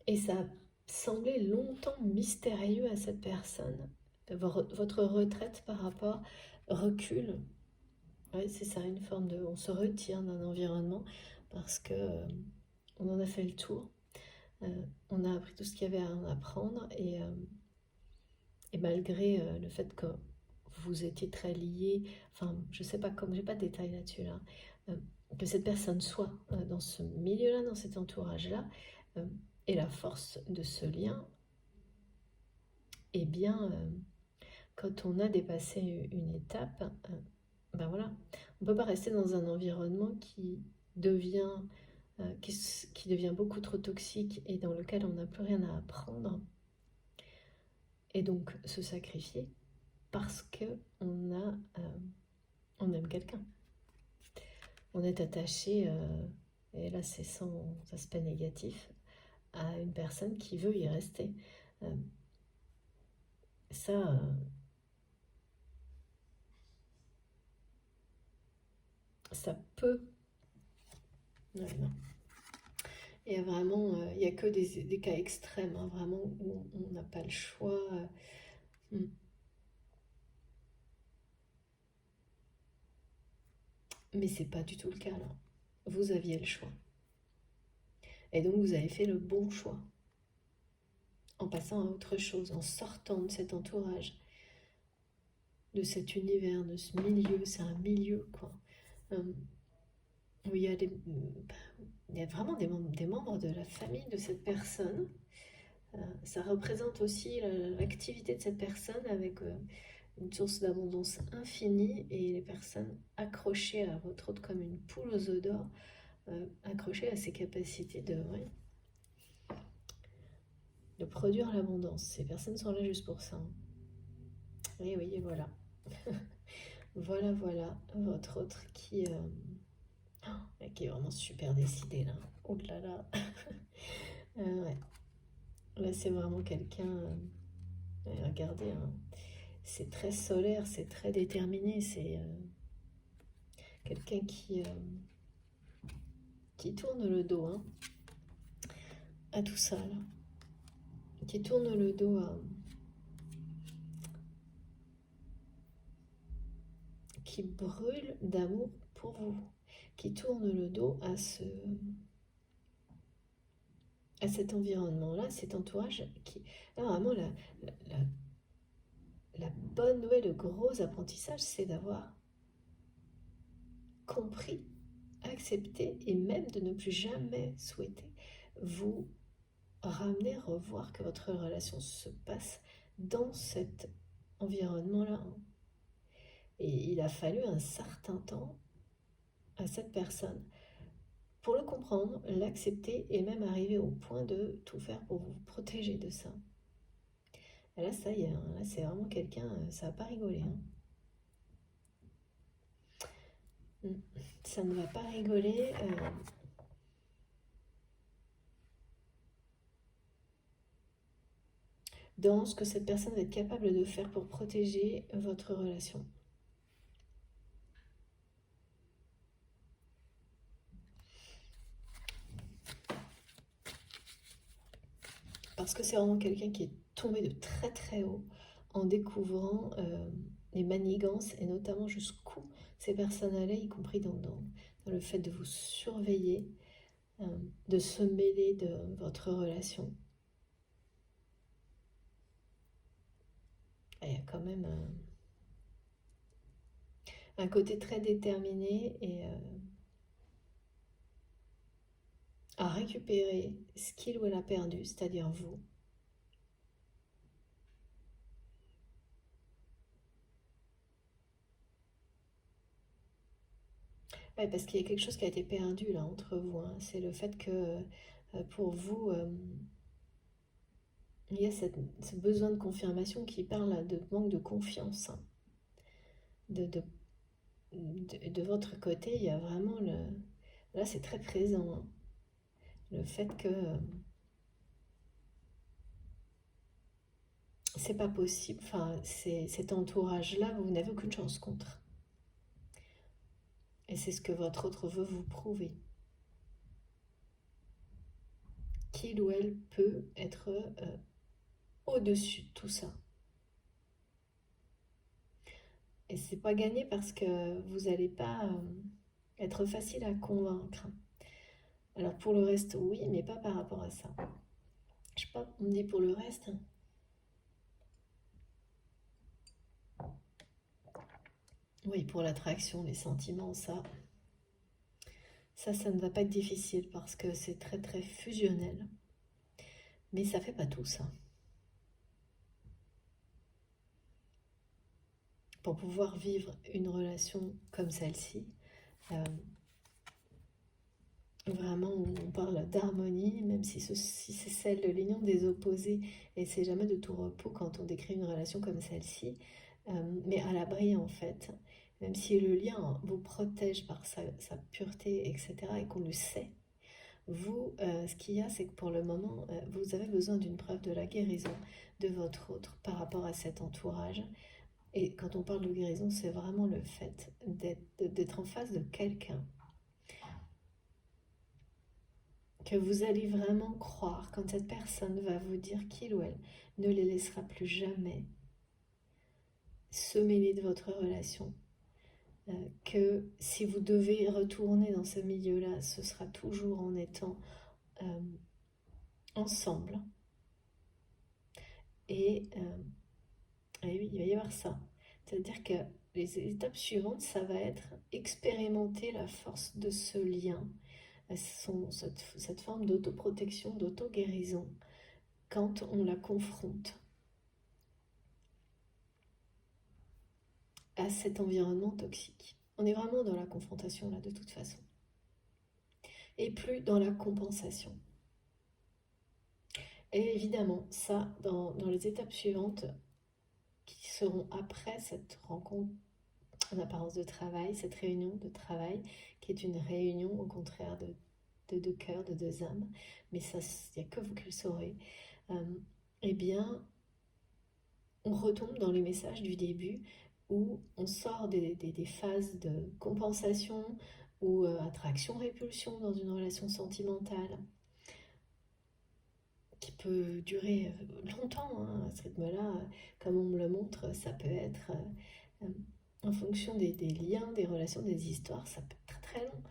Et ça a semblé longtemps mystérieux à cette personne. Votre retraite par rapport recule. Oui, c'est ça, une forme de... On se retire d'un environnement parce que on en a fait le tour. On a appris tout ce qu'il y avait à en apprendre et malgré le fait que vous étiez très liés, enfin, je sais pas, comme j'ai pas de détails là-dessus, là, que cette personne soit dans ce milieu-là, dans cet entourage-là, et la force de ce lien, eh bien, quand on a dépassé une étape, ben voilà, on ne peut pas rester dans un environnement devient, qui devient beaucoup trop toxique et dans lequel on n'a plus rien à apprendre, et donc se sacrifier parce que on aime quelqu'un. On est attaché, et là c'est sans aspect négatif, à une personne qui veut y rester. Ça, ça peut... Ouais, non. Et vraiment, il n'y a que des cas extrêmes, hein, vraiment, où on n'a pas le choix. Hmm. Mais c'est pas du tout le cas là. Vous aviez le choix. Et donc vous avez fait le bon choix. En passant à autre chose, en sortant de cet entourage, de cet univers, de ce milieu. C'est un milieu, quoi. Où il y a vraiment des membres de la famille de cette personne. Ça représente aussi l'activité de cette personne avec une source d'abondance infinie et les personnes accrochées à votre autre comme une poule aux œufs d'or, accrochées à ses capacités de produire l'abondance. Ces personnes sont là juste pour ça. Oui, oui, et voilà. Voilà, voilà, votre autre qui est vraiment super décidé là. Oh là là. Ouais. Là, c'est vraiment quelqu'un. Regardez, hein, c'est très solaire, c'est très déterminé. C'est quelqu'un qui tourne le dos, hein, à tout ça là. Qui tourne le dos à. Qui brûle d'amour pour vous. Qui tourne le dos à cet environnement-là, cet entourage qui. Là, vraiment, la bonne nouvelle, le gros apprentissage, c'est d'avoir compris, accepté et même de ne plus jamais souhaiter vous ramener, revoir que votre relation se passe dans cet environnement-là. Et il a fallu un certain temps à cette personne pour le comprendre, l'accepter et même arriver au point de tout faire pour vous protéger de ça. Et là, ça y est, hein, là c'est vraiment quelqu'un, ça va pas rigoler. Hein. Ça ne va pas rigoler. Dans ce que cette personne va être capable de faire pour protéger votre relation. Parce que c'est vraiment quelqu'un qui est tombé de très très haut en découvrant les manigances et notamment jusqu'où ces personnes allaient, y compris dans le fait de vous surveiller, de se mêler de votre relation. Il y a quand même un côté très déterminé et à récupérer ce qu'il ou elle a perdu, c'est-à-dire vous. Ouais, parce qu'il y a quelque chose qui a été perdu là entre vous, hein. C'est le fait que pour vous, il y a ce besoin de confirmation qui parle de manque de confiance, hein. De, de, de votre côté, il y a vraiment le... Là, c'est très présent, hein. Le fait que c'est pas possible, enfin, cet entourage-là, vous n'avez aucune chance contre. Et c'est ce que votre autre veut vous prouver. Qu'il ou elle peut être au-dessus de tout ça. Et c'est pas gagné parce que vous n'allez pas être facile à convaincre. Alors pour le reste, oui, mais pas par rapport à ça. Je sais pas, on me dit pour le reste. Oui, pour l'attraction, les sentiments, ça ne va pas être difficile parce que c'est très très fusionnel. Mais ça fait pas tout ça. Pour pouvoir vivre une relation comme celle-ci, euh, vraiment où on parle d'harmonie, même si c'est celle de l'union des opposés, et c'est jamais de tout repos quand on décrit une relation comme celle-ci, mais à l'abri en fait, même si le lien vous protège par sa pureté, etc., et qu'on le sait, vous, ce qu'il y a, c'est que pour le moment, vous avez besoin d'une preuve de la guérison de votre autre par rapport à cet entourage. Et quand on parle de guérison, c'est vraiment le fait d'être en face de quelqu'un que vous allez vraiment croire quand cette personne va vous dire qu'il ou elle ne les laissera plus jamais se mêler de votre relation, que si vous devez retourner dans ce milieu-là, ce sera toujours en étant euh, ensemble. Et, et oui, il va y avoir ça. C'est-à-dire que les étapes suivantes, ça va être expérimenter la force de ce lien, cette forme d'autoprotection, d'auto-guérison, quand on la confronte à cet environnement toxique. On est vraiment dans la confrontation là de toute façon. Et plus dans la compensation. Et évidemment, ça, dans les étapes suivantes, qui seront après cette rencontre en apparence de travail, cette réunion de travail, qui est une réunion au contraire de deux cœurs, de deux âmes, mais ça, il n'y a que vous qui le saurez, eh bien, on retombe dans les messages du début où on sort des phases de compensation ou attraction-répulsion dans une relation sentimentale qui peut durer longtemps, hein, à ce rythme-là, comme on me le montre, ça peut être en fonction des liens, des relations, des histoires, ça peut être très très long.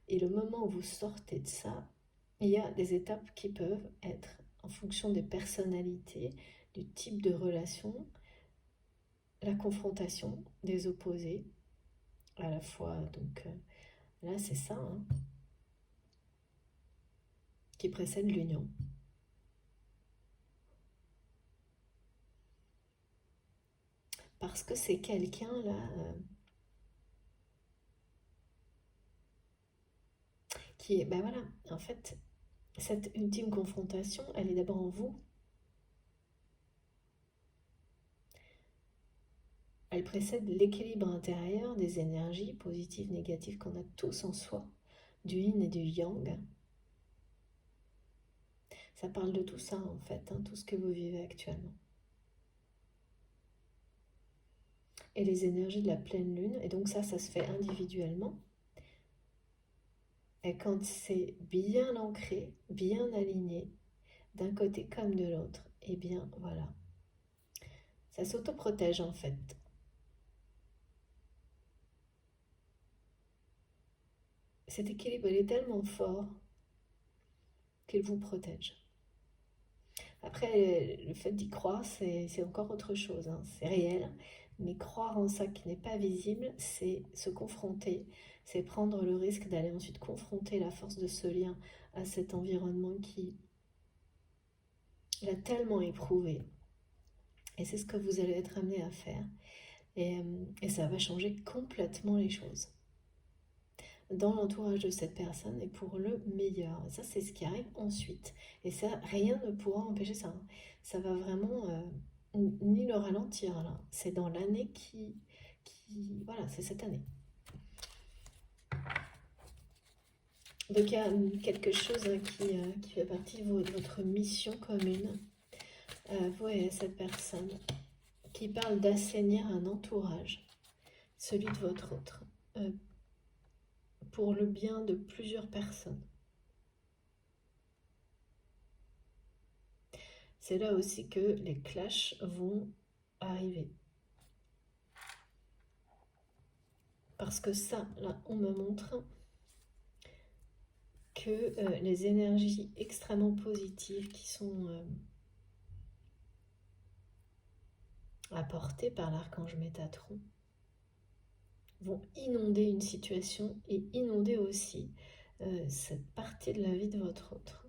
Et le moment où vous sortez de ça, il y a des étapes qui peuvent être en fonction des personnalités, du type de relation, la confrontation des opposés, à la fois, donc là c'est ça, hein, qui précède l'union. Parce que c'est quelqu'un là qui est, ben voilà, en fait, cette ultime confrontation, elle est d'abord en vous. Elle précède l'équilibre intérieur des énergies positives, négatives qu'on a tous en soi, du yin et du yang. Ça parle de tout ça en fait, hein, tout ce que vous vivez actuellement. Et les énergies de la pleine lune, et donc ça se fait individuellement. Et quand c'est bien ancré, bien aligné, d'un côté comme de l'autre, et bien voilà. Ça s'autoprotège en fait. Cet équilibre, il est tellement fort qu'il vous protège. Après, le fait d'y croire, c'est encore autre chose, hein. C'est réel, mais croire en ça qui n'est pas visible, c'est se confronter c'est prendre le risque d'aller ensuite confronter la force de ce lien à cet environnement qui l'a tellement éprouvé. Et c'est ce que vous allez être amené à faire. Et ça va changer complètement les choses dans l'entourage de cette personne et pour le meilleur. Ça, c'est ce qui arrive ensuite. Et ça, rien ne pourra empêcher ça. Ça va vraiment ni le ralentir, là. C'est dans l'année Voilà, c'est cette année. Donc, il y a quelque chose qui fait partie de votre mission commune, vous et cette personne, qui parle d'assainir un entourage, celui de votre autre, pour le bien de plusieurs personnes. C'est là aussi que les clashs vont arriver. Parce que ça, là, on me montre que les énergies extrêmement positives qui sont apportées par l'archange Métatron vont inonder une situation et inonder aussi cette partie de la vie de votre autre.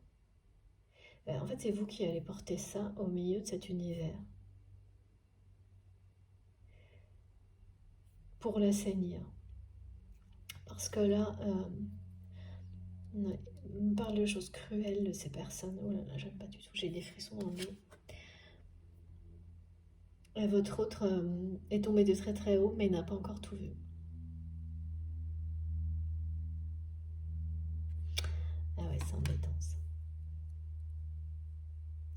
En fait, c'est vous qui allez porter ça au milieu de cet univers pour l'assainir. Parce que là, on me parle de choses cruelles de ces personnes. Oh là là, j'aime pas du tout, j'ai des frissons dans le dos. Et votre autre est tombé de très très haut, mais n'a pas encore tout vu. Ah ouais, c'est embêtant ça.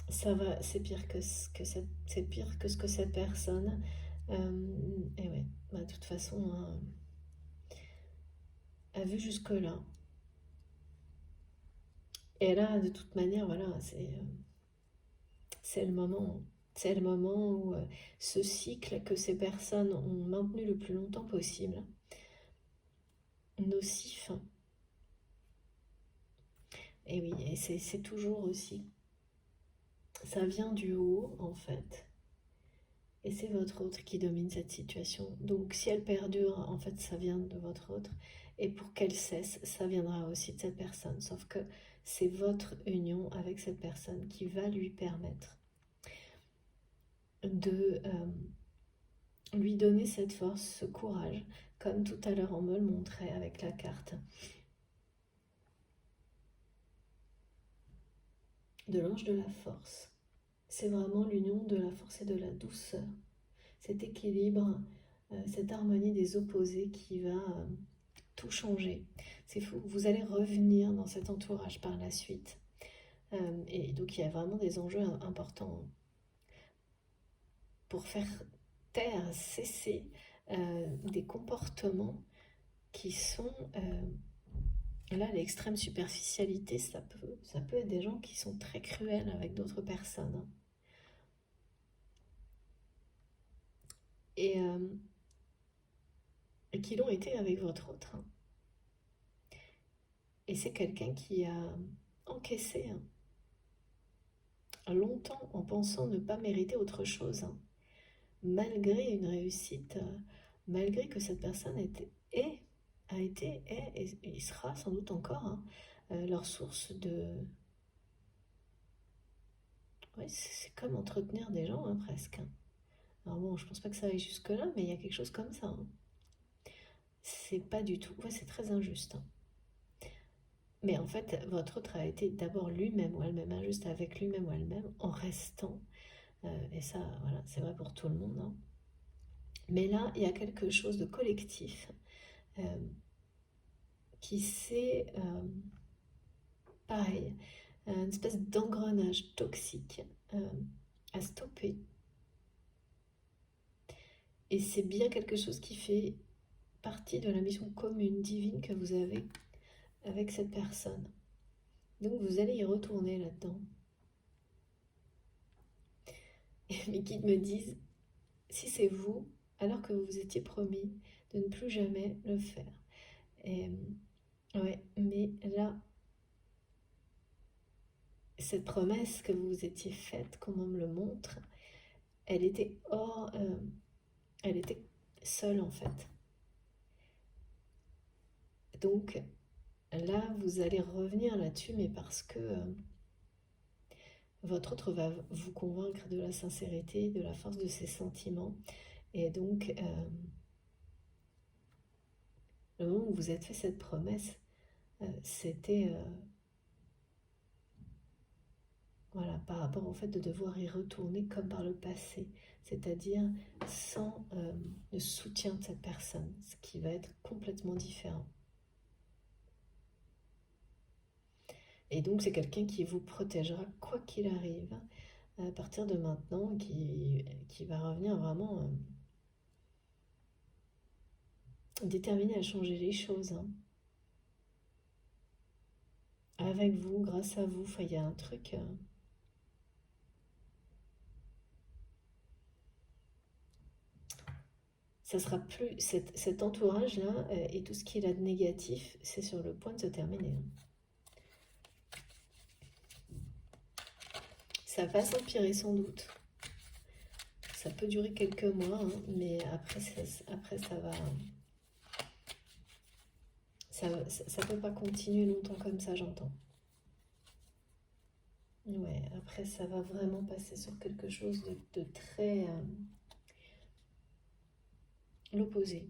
Ça va, c'est pire que ce que cette personne. Et ouais, bah, de toute façon, a vu jusque-là. Et là, de toute manière, voilà, c'est le moment. C'est le moment où ce cycle que ces personnes ont maintenu le plus longtemps possible, nocif. Et oui, et c'est toujours aussi. Ça vient du haut, en fait. Et c'est votre autre qui domine cette situation. Donc si elle perdure, en fait, ça vient de votre autre. Et pour qu'elle cesse, ça viendra aussi de cette personne. Sauf que c'est votre union avec cette personne qui va lui permettre de lui donner cette force, ce courage, comme tout à l'heure on me le montrait avec la carte de l'ange de la force. C'est vraiment l'union de la force et de la douceur. Cet équilibre, cette harmonie des opposés qui va tout changer. C'est fou, vous allez revenir dans cet entourage par la suite. Et donc il y a vraiment des enjeux importants pour faire taire, cesser des comportements qui sont... là, l'extrême superficialité, ça peut être des gens qui sont très cruels avec d'autres personnes. Et qui l'ont été avec votre autre. Et c'est quelqu'un qui a encaissé longtemps en pensant ne pas mériter autre chose, malgré une réussite, malgré que cette personne a été et sera sans doute encore leur source de... Ouais, c'est comme entretenir des gens presque. Alors bon, je pense pas que ça aille jusque-là, mais il y a quelque chose comme ça. C'est pas du tout... Ouais, c'est très injuste. Mais en fait, votre autre a été d'abord lui-même ou elle-même injuste avec lui-même ou elle-même en restant. Et ça, voilà, c'est vrai pour tout le monde. Mais là, il y a quelque chose de collectif qui s'est, pareil, une espèce d'engrenage toxique à stopper. Et c'est bien quelque chose qui fait partie de la mission commune, divine que vous avez avec cette personne. Donc vous allez y retourner là-dedans. Et mes guides me disent, si c'est vous, alors que vous vous étiez promis de ne plus jamais le faire. Et ouais, mais là, cette promesse que vous vous étiez faite, comme on me le montre, elle était elle était seule en fait. Donc là, vous allez revenir là-dessus, mais parce que votre autre va vous convaincre de la sincérité, de la force de ses sentiments. Et donc, le moment où vous êtes fait cette promesse, c'était voilà, par rapport au fait de devoir y retourner comme par le passé, c'est-à-dire sans le soutien de cette personne, ce qui va être complètement différent. Et donc c'est quelqu'un qui vous protégera quoi qu'il arrive à partir de maintenant, qui va revenir vraiment déterminé à changer les choses, hein. Avec vous, grâce à vous, enfin, il y a un truc... ça sera plus cet entourage-là et tout ce qu'il a de négatif, c'est sur le point de se terminer, hein. Ça va s'empirer sans doute. Ça peut durer quelques mois, hein, mais après ça peut pas continuer longtemps comme ça, j'entends. Ouais, après ça va vraiment passer sur quelque chose de très l'opposé.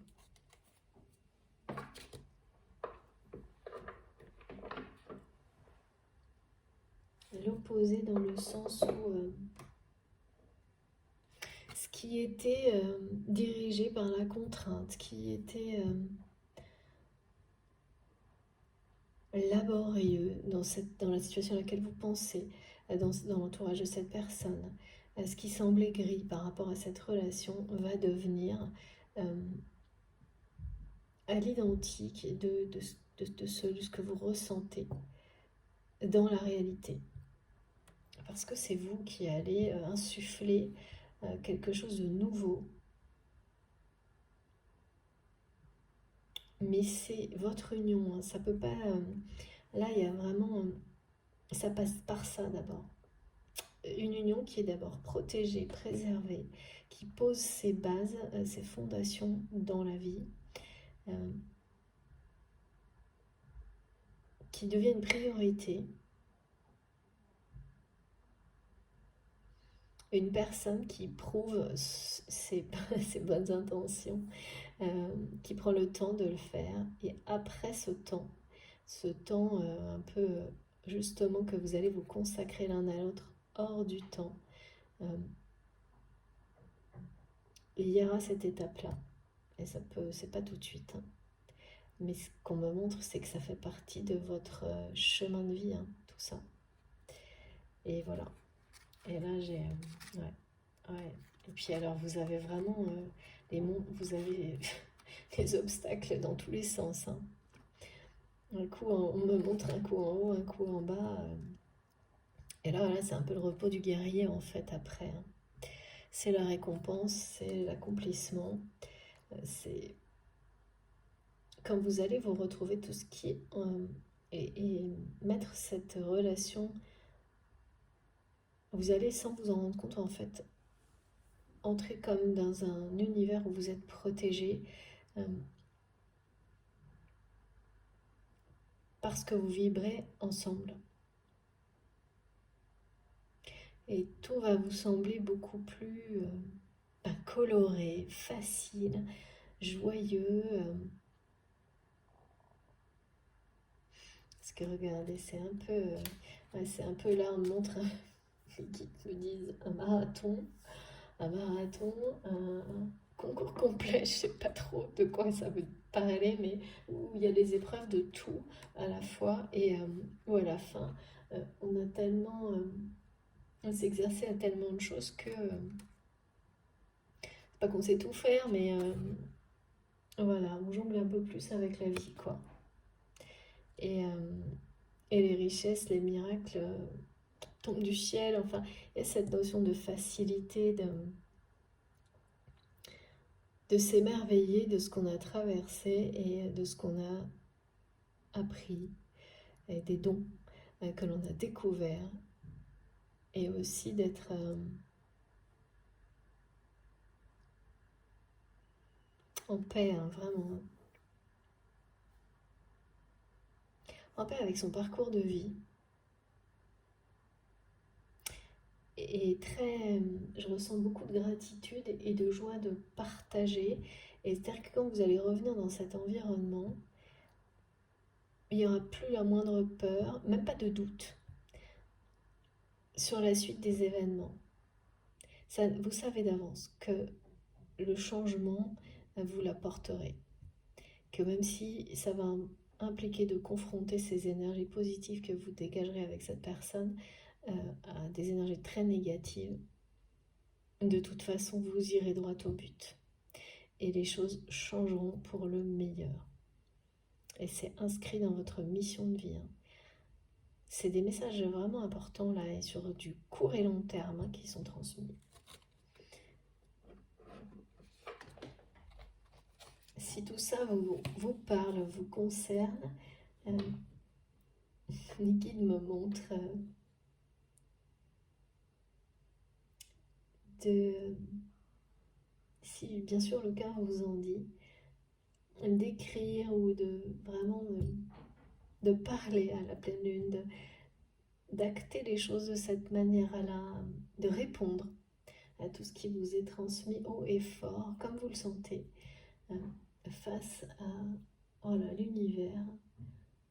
L'opposé dans le sens où ce qui était dirigé par la contrainte, qui était laborieux dans la situation à laquelle vous pensez, dans l'entourage de cette personne, ce qui semblait gris par rapport à cette relation va devenir à l'identique de ce que vous ressentez dans la réalité. Parce que c'est vous qui allez insuffler quelque chose de nouveau. Mais c'est votre union, hein, ça peut pas... là, il y a vraiment... ça passe par ça d'abord. Une union qui est d'abord protégée, préservée, qui pose ses bases, ses fondations dans la vie, qui devient une priorité. Une personne qui prouve ses bonnes intentions, qui prend le temps de le faire. Et après ce temps un peu justement que vous allez vous consacrer l'un à l'autre hors du temps, il y aura cette étape-là. Et c'est pas tout de suite, hein. Mais ce qu'on me montre, c'est que ça fait partie de votre chemin de vie, hein, tout ça. Et voilà. Et là, j'ai... ouais, ouais. Et puis alors, vous avez vraiment vous avez des obstacles dans tous les sens, hein. Un coup, on me montre un coup en haut, un coup en bas. Et là, voilà, c'est un peu le repos du guerrier, en fait, après, hein. C'est la récompense, c'est l'accomplissement. C'est quand vous allez vous retrouver tout ce qui est... et mettre cette relation, vous allez, sans vous en rendre compte, en fait, entrer comme dans un univers où vous êtes protégé, parce que vous vibrez ensemble. Et tout va vous sembler beaucoup plus coloré, facile, joyeux. Parce que regardez, c'est un peu là, on montre les guides me disent un concours complet, je sais pas trop de quoi ça veut parler, mais où il y a les épreuves de tout à la fois et où à la fin, on a tellement, on s'est exercé à tellement de choses que, c'est pas qu'on sait tout faire, mais voilà, on jongle un peu plus avec la vie, quoi. Et, euh, et les richesses, les miracles tombent du ciel, enfin, il y a cette notion de facilité, de s'émerveiller de ce qu'on a traversé et de ce qu'on a appris, et des dons que l'on a découverts, et aussi d'être en paix, hein, vraiment. en paix avec son parcours de vie. Et je ressens beaucoup de gratitude et de joie de partager. Et c'est-à-dire que quand vous allez revenir dans cet environnement, il n'y aura plus la moindre peur, même pas de doute sur la suite des événements. Vous savez d'avance que le changement, vous l'apporterez. Que même si ça va impliquer de confronter ces énergies positives que vous dégagerez avec cette personne à des énergies très négatives, de toute façon, vous irez droit au but. Et les choses changeront pour le meilleur. Et c'est inscrit dans votre mission de vie. C'est des messages vraiment importants là, et sur du court et long terme qui sont transmis. Si tout ça vous parle, vous concerne, les guides me montrent si bien sûr le cœur vous en dit, d'écrire ou de vraiment de parler à la pleine lune, d'acter les choses de cette manière-là, de répondre à tout ce qui vous est transmis haut et fort, comme vous le sentez, face à l'univers,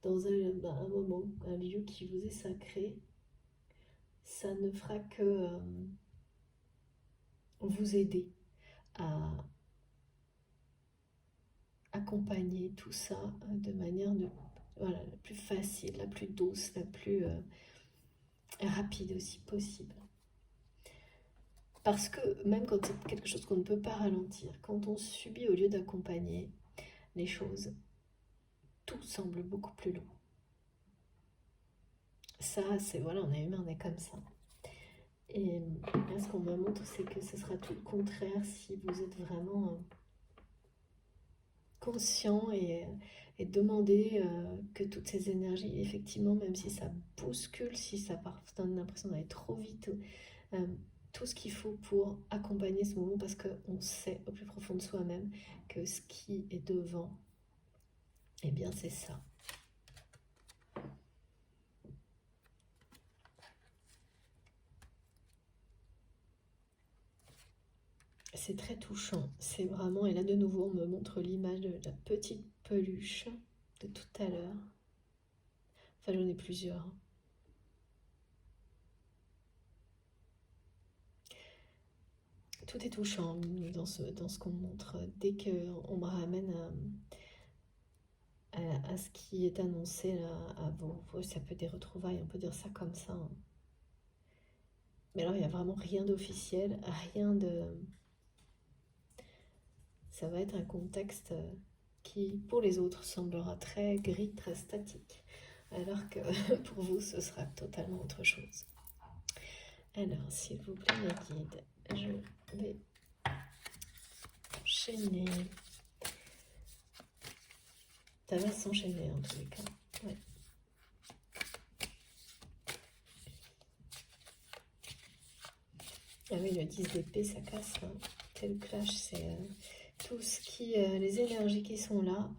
dans un moment, un lieu qui vous est sacré. Ça ne fera que vous aider à accompagner tout ça de manière la plus facile, la plus douce, la plus rapide aussi possible. Parce que même quand c'est quelque chose qu'on ne peut pas ralentir, quand on subit au lieu d'accompagner les choses, tout semble beaucoup plus long. Ça, c'est on est humain, on est comme ça. Et là, ce qu'on me montre, c'est que ce sera tout le contraire si vous êtes vraiment conscient et demander que toutes ces énergies, effectivement, même si ça bouscule, si ça donne l'impression d'aller trop vite, tout ce qu'il faut pour accompagner ce moment, parce qu'on sait au plus profond de soi-même que ce qui est devant, eh bien c'est ça. C'est très touchant, c'est vraiment, et là de nouveau on me montre l'image de la petite peluche de tout à l'heure. Enfin j'en ai plusieurs. Tout est touchant dans ce qu'on montre. Dès qu'on me ramène à ce qui est annoncé là, ça peut être des retrouvailles, on peut dire ça comme ça. Mais alors il n'y a vraiment rien d'officiel, rien de... Ça va être un contexte qui, pour les autres, semblera très gris, très statique, alors que pour vous, ce sera totalement autre chose. Alors, s'il vous plaît, les guides, je vais enchaîner. Ça va s'enchaîner en tous les cas. Ouais. Ah oui, le 10 d'épée, ça casse. Hein. C'est le clash, c'est tout ce qui... les énergies qui sont là,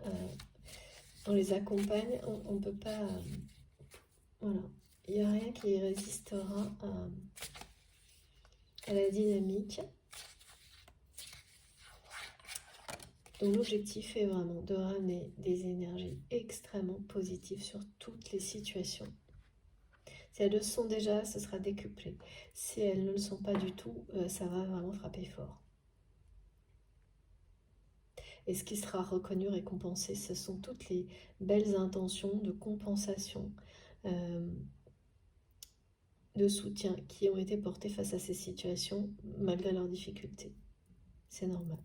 on les accompagne, on ne peut pas... voilà. Il n'y a rien qui résistera à la dynamique. Donc l'objectif est vraiment de ramener des énergies extrêmement positives sur toutes les situations. Si elles le sont déjà, ce sera décuplé. Si elles ne le sont pas du tout, ça va vraiment frapper fort. Et ce qui sera reconnu, récompensé, ce sont toutes les belles intentions de compensation, de soutien qui ont été portées face à ces situations malgré leurs difficultés. C'est normal.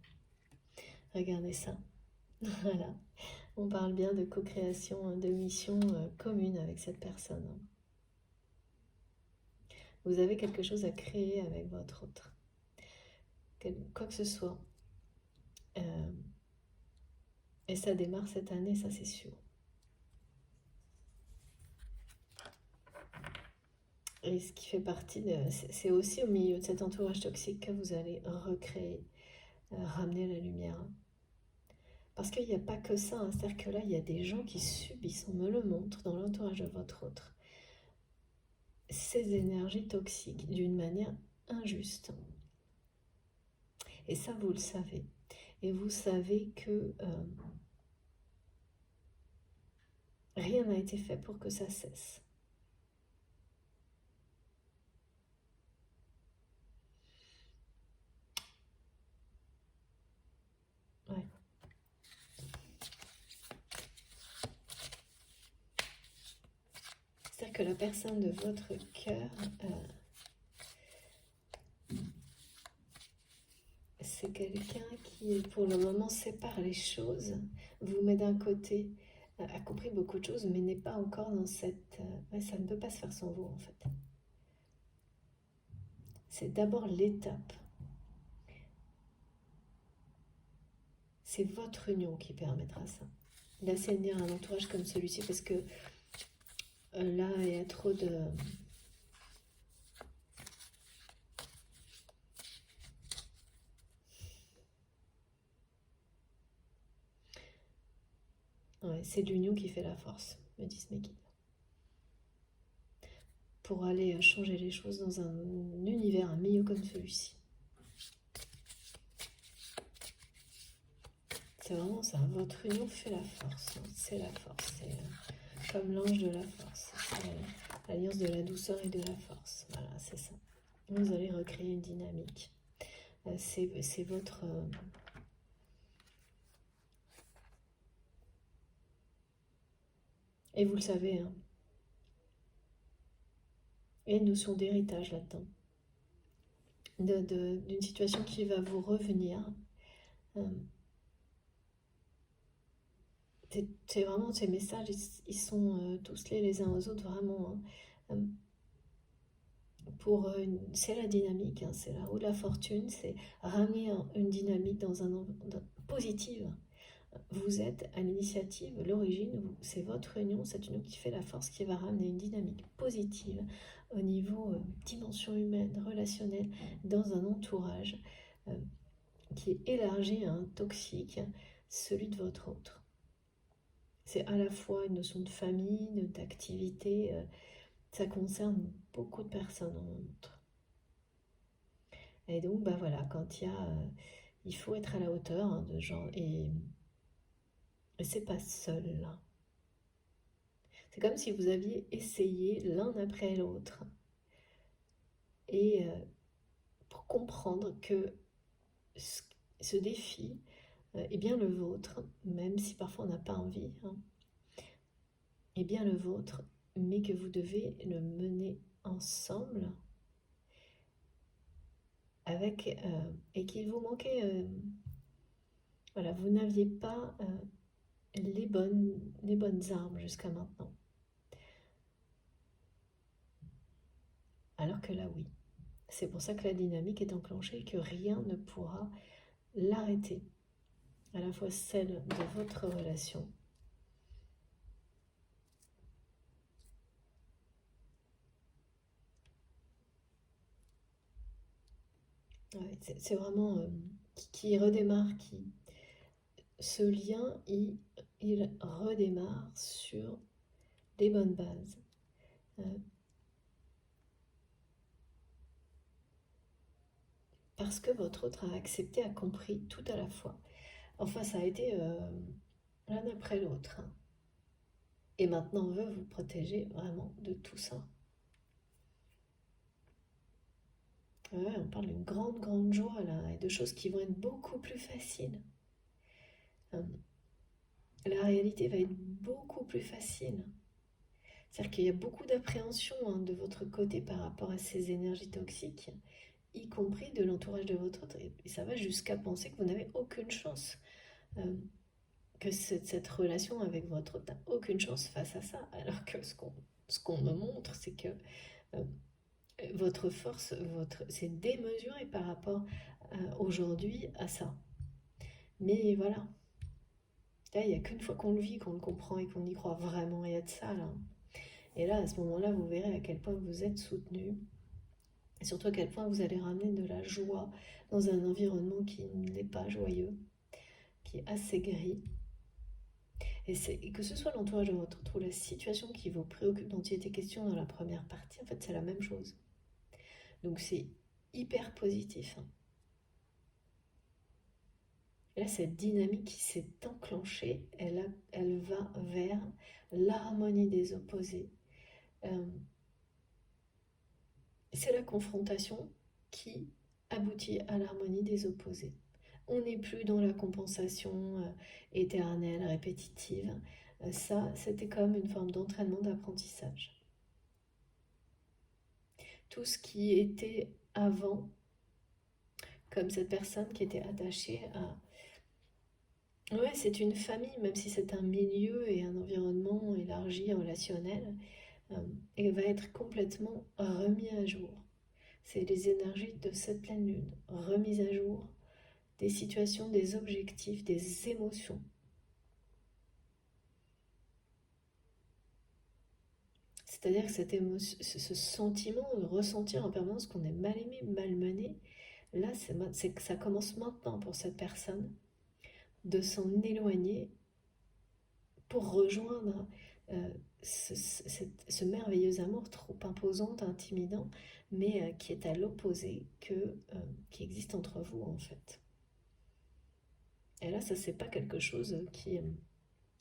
Regardez ça. Voilà. On parle bien de co-création, de mission commune avec cette personne. Vous avez quelque chose à créer avec votre autre. Quoi que ce soit. Et ça démarre cette année, ça c'est sûr. Et ce qui fait partie c'est aussi au milieu de cet entourage toxique que vous allez recréer, ramener la lumière. Parce qu'il n'y a pas que ça, hein. C'est-à-dire que là, il y a des gens qui subissent, on me le montre, dans l'entourage de votre autre, ces énergies toxiques d'une manière injuste. Et ça, vous le savez. Et vous savez que rien n'a été fait pour que ça cesse. Ouais. C'est-à-dire que la personne de votre cœur, c'est quelqu'un qui, pour le moment, sépare les choses, vous met d'un côté, a compris beaucoup de choses, mais n'est pas encore dans cette... ça ne peut pas se faire sans vous, en fait. C'est d'abord l'étape. C'est votre union qui permettra ça. D'assainir un entourage comme celui-ci, parce que là, il y a trop de... Ouais, c'est l'union qui fait la force, me disent mes guides. Pour aller changer les choses dans un univers, un milieu comme celui-ci. C'est vraiment ça, votre union fait la force. C'est la force, c'est comme l'ange de la force. C'est l'alliance de la douceur et de la force. Voilà, c'est ça. Vous allez recréer une dynamique. C'est votre... Et vous le savez, hein. Il y a une notion d'héritage là-dedans. D'une situation qui va vous revenir. C'est vraiment ces messages, ils sont tous liés les uns aux autres, vraiment. Hein. C'est la dynamique, hein, c'est la roue de la fortune, c'est ramener une dynamique positive. Vous êtes à l'initiative, l'origine, c'est votre union, cette union qui fait la force, qui va ramener une dynamique positive au niveau dimension humaine, relationnelle, dans un entourage qui est élargi à un toxique, celui de votre autre. C'est à la fois une notion de famille, d'activité, ça concerne beaucoup de personnes en montre. Et donc, bah voilà, quand il faut être à la hauteur, hein, de genre, et c'est pas seul là. C'est comme si vous aviez essayé l'un après l'autre, et pour comprendre que ce défi est bien le vôtre, même si parfois on n'a pas envie, hein, est bien le vôtre, mais que vous devez le mener ensemble avec et qu'il vous manquait, voilà, vous n'aviez pas les bonnes armes jusqu'à maintenant. Alors que là, oui. C'est pour ça que la dynamique est enclenchée et que rien ne pourra l'arrêter. À la fois celle de votre relation ouais, c'est vraiment qui redémarre, ce lien, il redémarre sur des bonnes bases. Parce que votre autre a accepté, a compris tout à la fois. Enfin, ça a été l'un après l'autre. Hein. Et maintenant, on veut vous protéger vraiment de tout ça. Ouais, on parle d'une grande, grande joie là, et de choses qui vont être beaucoup plus faciles. La réalité va être beaucoup plus facile. C'est-à-dire qu'il y a beaucoup d'appréhension, hein, de votre côté par rapport à ces énergies toxiques, y compris de l'entourage de votre autre. Et ça va jusqu'à penser que vous n'avez aucune chance, que cette relation avec votre autre n'a aucune chance face à ça. Alors que ce qu'on me montre, c'est que votre force, c'est démesuré par rapport aujourd'hui à ça. Mais voilà, là, il n'y a qu'une fois qu'on le vit, qu'on le comprend et qu'on y croit vraiment, il y a de ça là. Et là, à ce moment-là, vous verrez à quel point vous êtes soutenu. Et surtout à quel point vous allez ramener de la joie dans un environnement qui n'est pas joyeux, qui est assez gris. Et que ce soit l'entourage de votre autre ou la situation qui vous préoccupe, dont il était question dans la première partie, en fait, c'est la même chose. Donc, c'est hyper positif. Et là, cette dynamique qui s'est enclenchée, elle va vers l'harmonie des opposés. C'est la confrontation qui aboutit à l'harmonie des opposés. On n'est plus dans la compensation éternelle, répétitive. Ça, c'était comme une forme d'entraînement, d'apprentissage. Tout ce qui était avant, comme cette personne qui était attachée à... Ouais, c'est une famille, même si c'est un milieu et un environnement élargi, relationnel, et va être complètement remis à jour. C'est les énergies de cette pleine lune, remise à jour des situations, des objectifs, des émotions. C'est-à-dire que cette émotion, ce sentiment de ressentir en permanence qu'on est mal aimé, malmené, là, c'est que ça commence maintenant pour cette personne de s'en éloigner pour rejoindre ce merveilleux amour trop imposant, intimidant, mais qui est à l'opposé qui existe entre vous en fait. Et là, ça c'est pas quelque chose qui...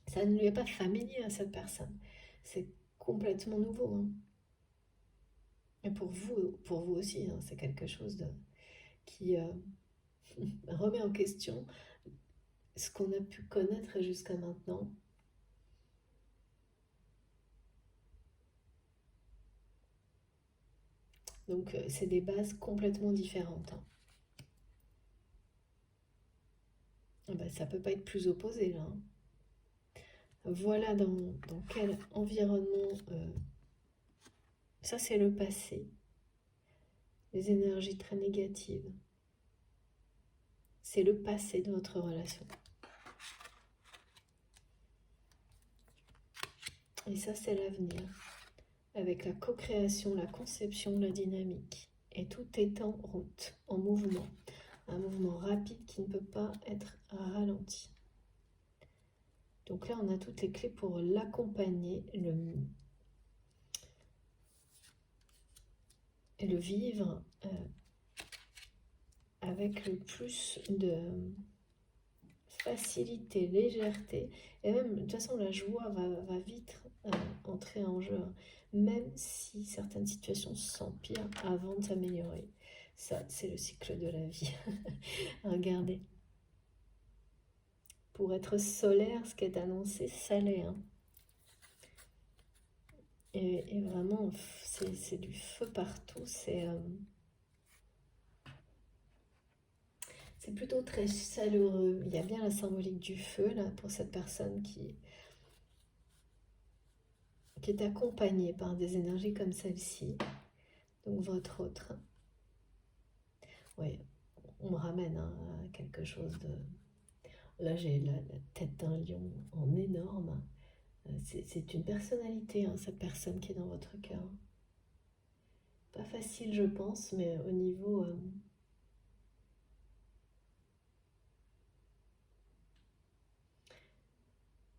ça ne lui est pas familier à cette personne. C'est complètement nouveau. Hein. Et pour vous aussi, hein, c'est quelque chose qui remet en question ce qu'on a pu connaître jusqu'à maintenant. Donc c'est des bases complètement différentes. Hein. Ben, ça peut pas être plus opposé là. Hein. Voilà dans quel environnement... ça c'est le passé. Les énergies très négatives. C'est le passé de votre relation. Et ça c'est l'avenir. Avec la co-création, la conception, la dynamique. Et tout est en route, en mouvement. Un mouvement rapide qui ne peut pas être ralenti. Donc là, on a toutes les clés pour l'accompagner, et le vivre avec le plus de facilité, légèreté. Et même, de toute façon, la joie va vite entrer en jeu. Même si certaines situations s'empirent avant de s'améliorer. Ça, c'est le cycle de la vie. Regardez. Pour être solaire, ce qui est annoncé, ça l'est. Hein. Et vraiment, c'est du feu partout. C'est plutôt très chaleureux. Il y a bien la symbolique du feu, là, pour cette personne qui est accompagnée par des énergies comme celle-ci. Donc, votre autre. Oui, on me ramène à quelque chose de... Là, j'ai la tête d'un lion en énorme. C'est une personnalité, hein, cette personne qui est dans votre cœur. Pas facile, je pense, mais au niveau...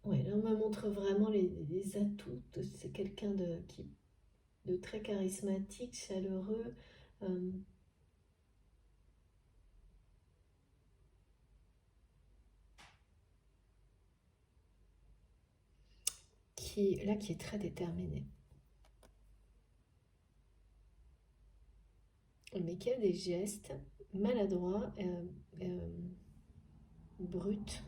Oui, là, on me montre vraiment les atouts. C'est quelqu'un de très charismatique, chaleureux. Qui est très déterminé. Mais qui a des gestes maladroits, bruts.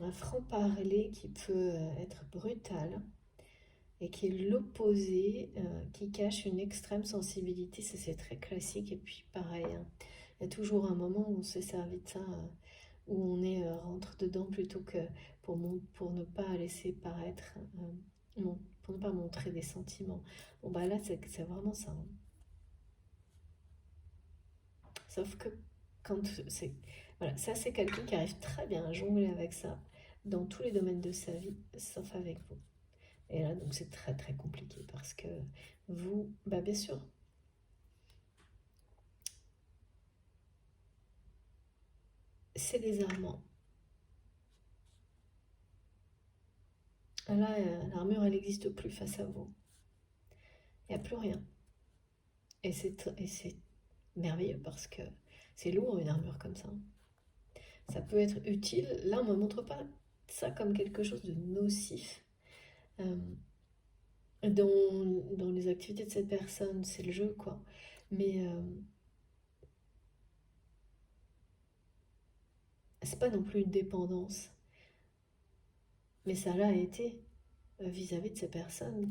Un franc-parler qui peut être brutal et qui est l'opposé, qui cache une extrême sensibilité. Ça, c'est très classique. Et puis, pareil, hein, il y a toujours un moment où on s'est servi de ça, où on est rentre dedans plutôt que pour ne pas laisser paraître, pour ne pas montrer des sentiments. Bon, bah là, c'est vraiment ça. Hein. Sauf que quand c'est... Voilà, ça, c'est quelqu'un qui arrive très bien à jongler avec ça dans tous les domaines de sa vie, sauf avec vous. Et là, donc, c'est très, très compliqué parce que vous, bah bien sûr, c'est désarmant. Là, l'armure, elle n'existe plus face à vous. Il n'y a plus rien. Et c'est merveilleux parce que c'est lourd une armure comme ça. Ça peut être utile. Là, on ne me montre pas ça comme quelque chose de nocif. Dans les activités de cette personne, c'est le jeu, quoi. Mais c'est pas non plus une dépendance. Mais ça l'a été vis-à-vis de ces personnes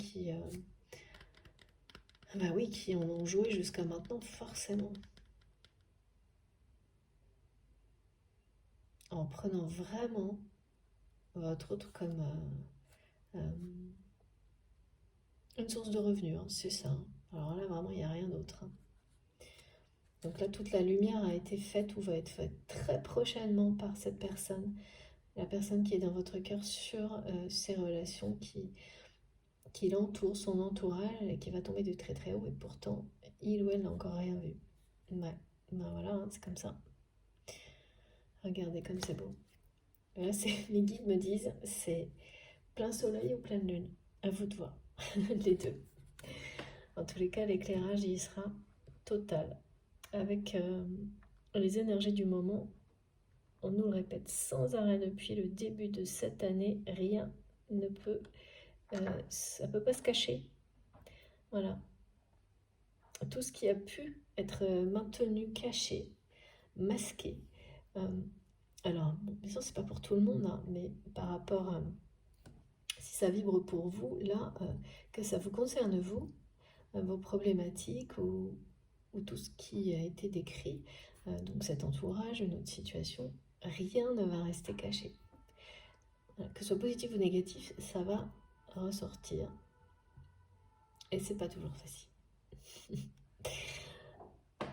bah oui, qui en ont joué jusqu'à maintenant, forcément. En prenant vraiment votre autre comme une source de revenus, hein, c'est ça. Alors là, vraiment, il n'y a rien d'autre. Donc là, toute la lumière a été faite ou va être faite très prochainement par cette personne, la personne qui est dans votre cœur sur ces relations qui l'entourent, son entourage, et qui va tomber de très très haut, et pourtant, il ou elle n'a encore rien vu. Ouais, ben voilà, hein, c'est comme ça. Regardez comme c'est beau. Là, les guides me disent, c'est plein soleil ou pleine lune. À vous de voir, les deux. En tous les cas, l'éclairage y sera total. Avec les énergies du moment, on nous le répète sans arrêt depuis le début de cette année, rien ne peut, ça ne peut pas se cacher. Voilà. Tout ce qui a pu être maintenu, caché, masqué. Alors, bon, bien sûr, c'est pas pour tout le monde, hein, mais par rapport à si ça vibre pour vous, là, que ça vous concerne vous, vos problématiques ou tout ce qui a été décrit, donc cet entourage, une autre situation, rien ne va rester caché. Que ce soit positif ou négatif, ça va ressortir. Et c'est pas toujours facile.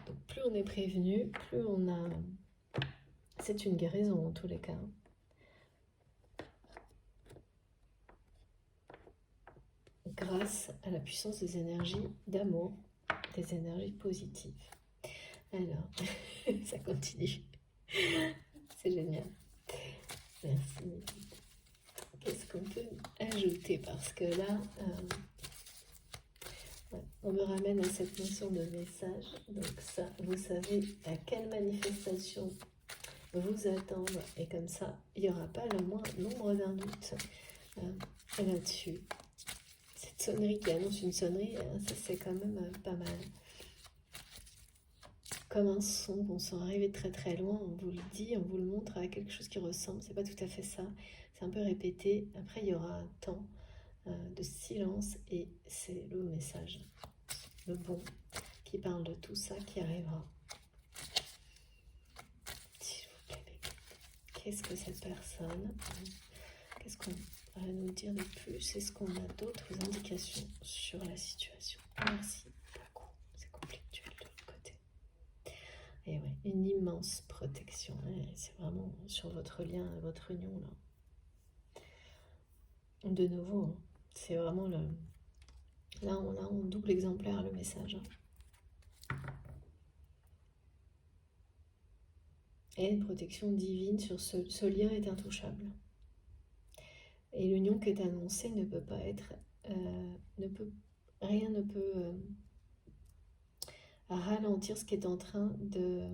Donc plus on est prévenu, plus on a... C'est une guérison en tous les cas. Grâce à la puissance des énergies d'amour, des énergies positives. Alors, ça continue. C'est génial. Merci. Qu'est-ce qu'on peut ajouter? Parce que là, on me ramène à cette notion de message. Donc ça, vous savez à quelle manifestation vous attendre. Et comme ça, il n'y aura pas le moindre nombre d'un doute là-dessus. Cette sonnerie qui annonce une sonnerie, ça c'est quand même pas mal. Comme un son, on s'en arrive très très loin, on vous le dit, on vous le montre à quelque chose qui ressemble. C'est pas tout à fait ça, c'est un peu répété. Après, il y aura un temps de silence et c'est le message, le bon, qui parle de tout ça qui arrivera. S'il vous plaît, qu'est-ce que cette personne, qu'est-ce qu'on va nous dire de plus? Est-ce qu'on a d'autres indications sur la situation? Merci beaucoup, c'est conflictuel de l'autre côté. Et ouais, une immense protection, c'est vraiment sur votre lien, votre union là. De nouveau, hein, c'est vraiment le... Là, on a en double exemplaire le message. Et une protection divine sur ce lien est intouchable. Et l'union qui est annoncée ne peut pas être... rien ne peut ralentir ce qui est en train de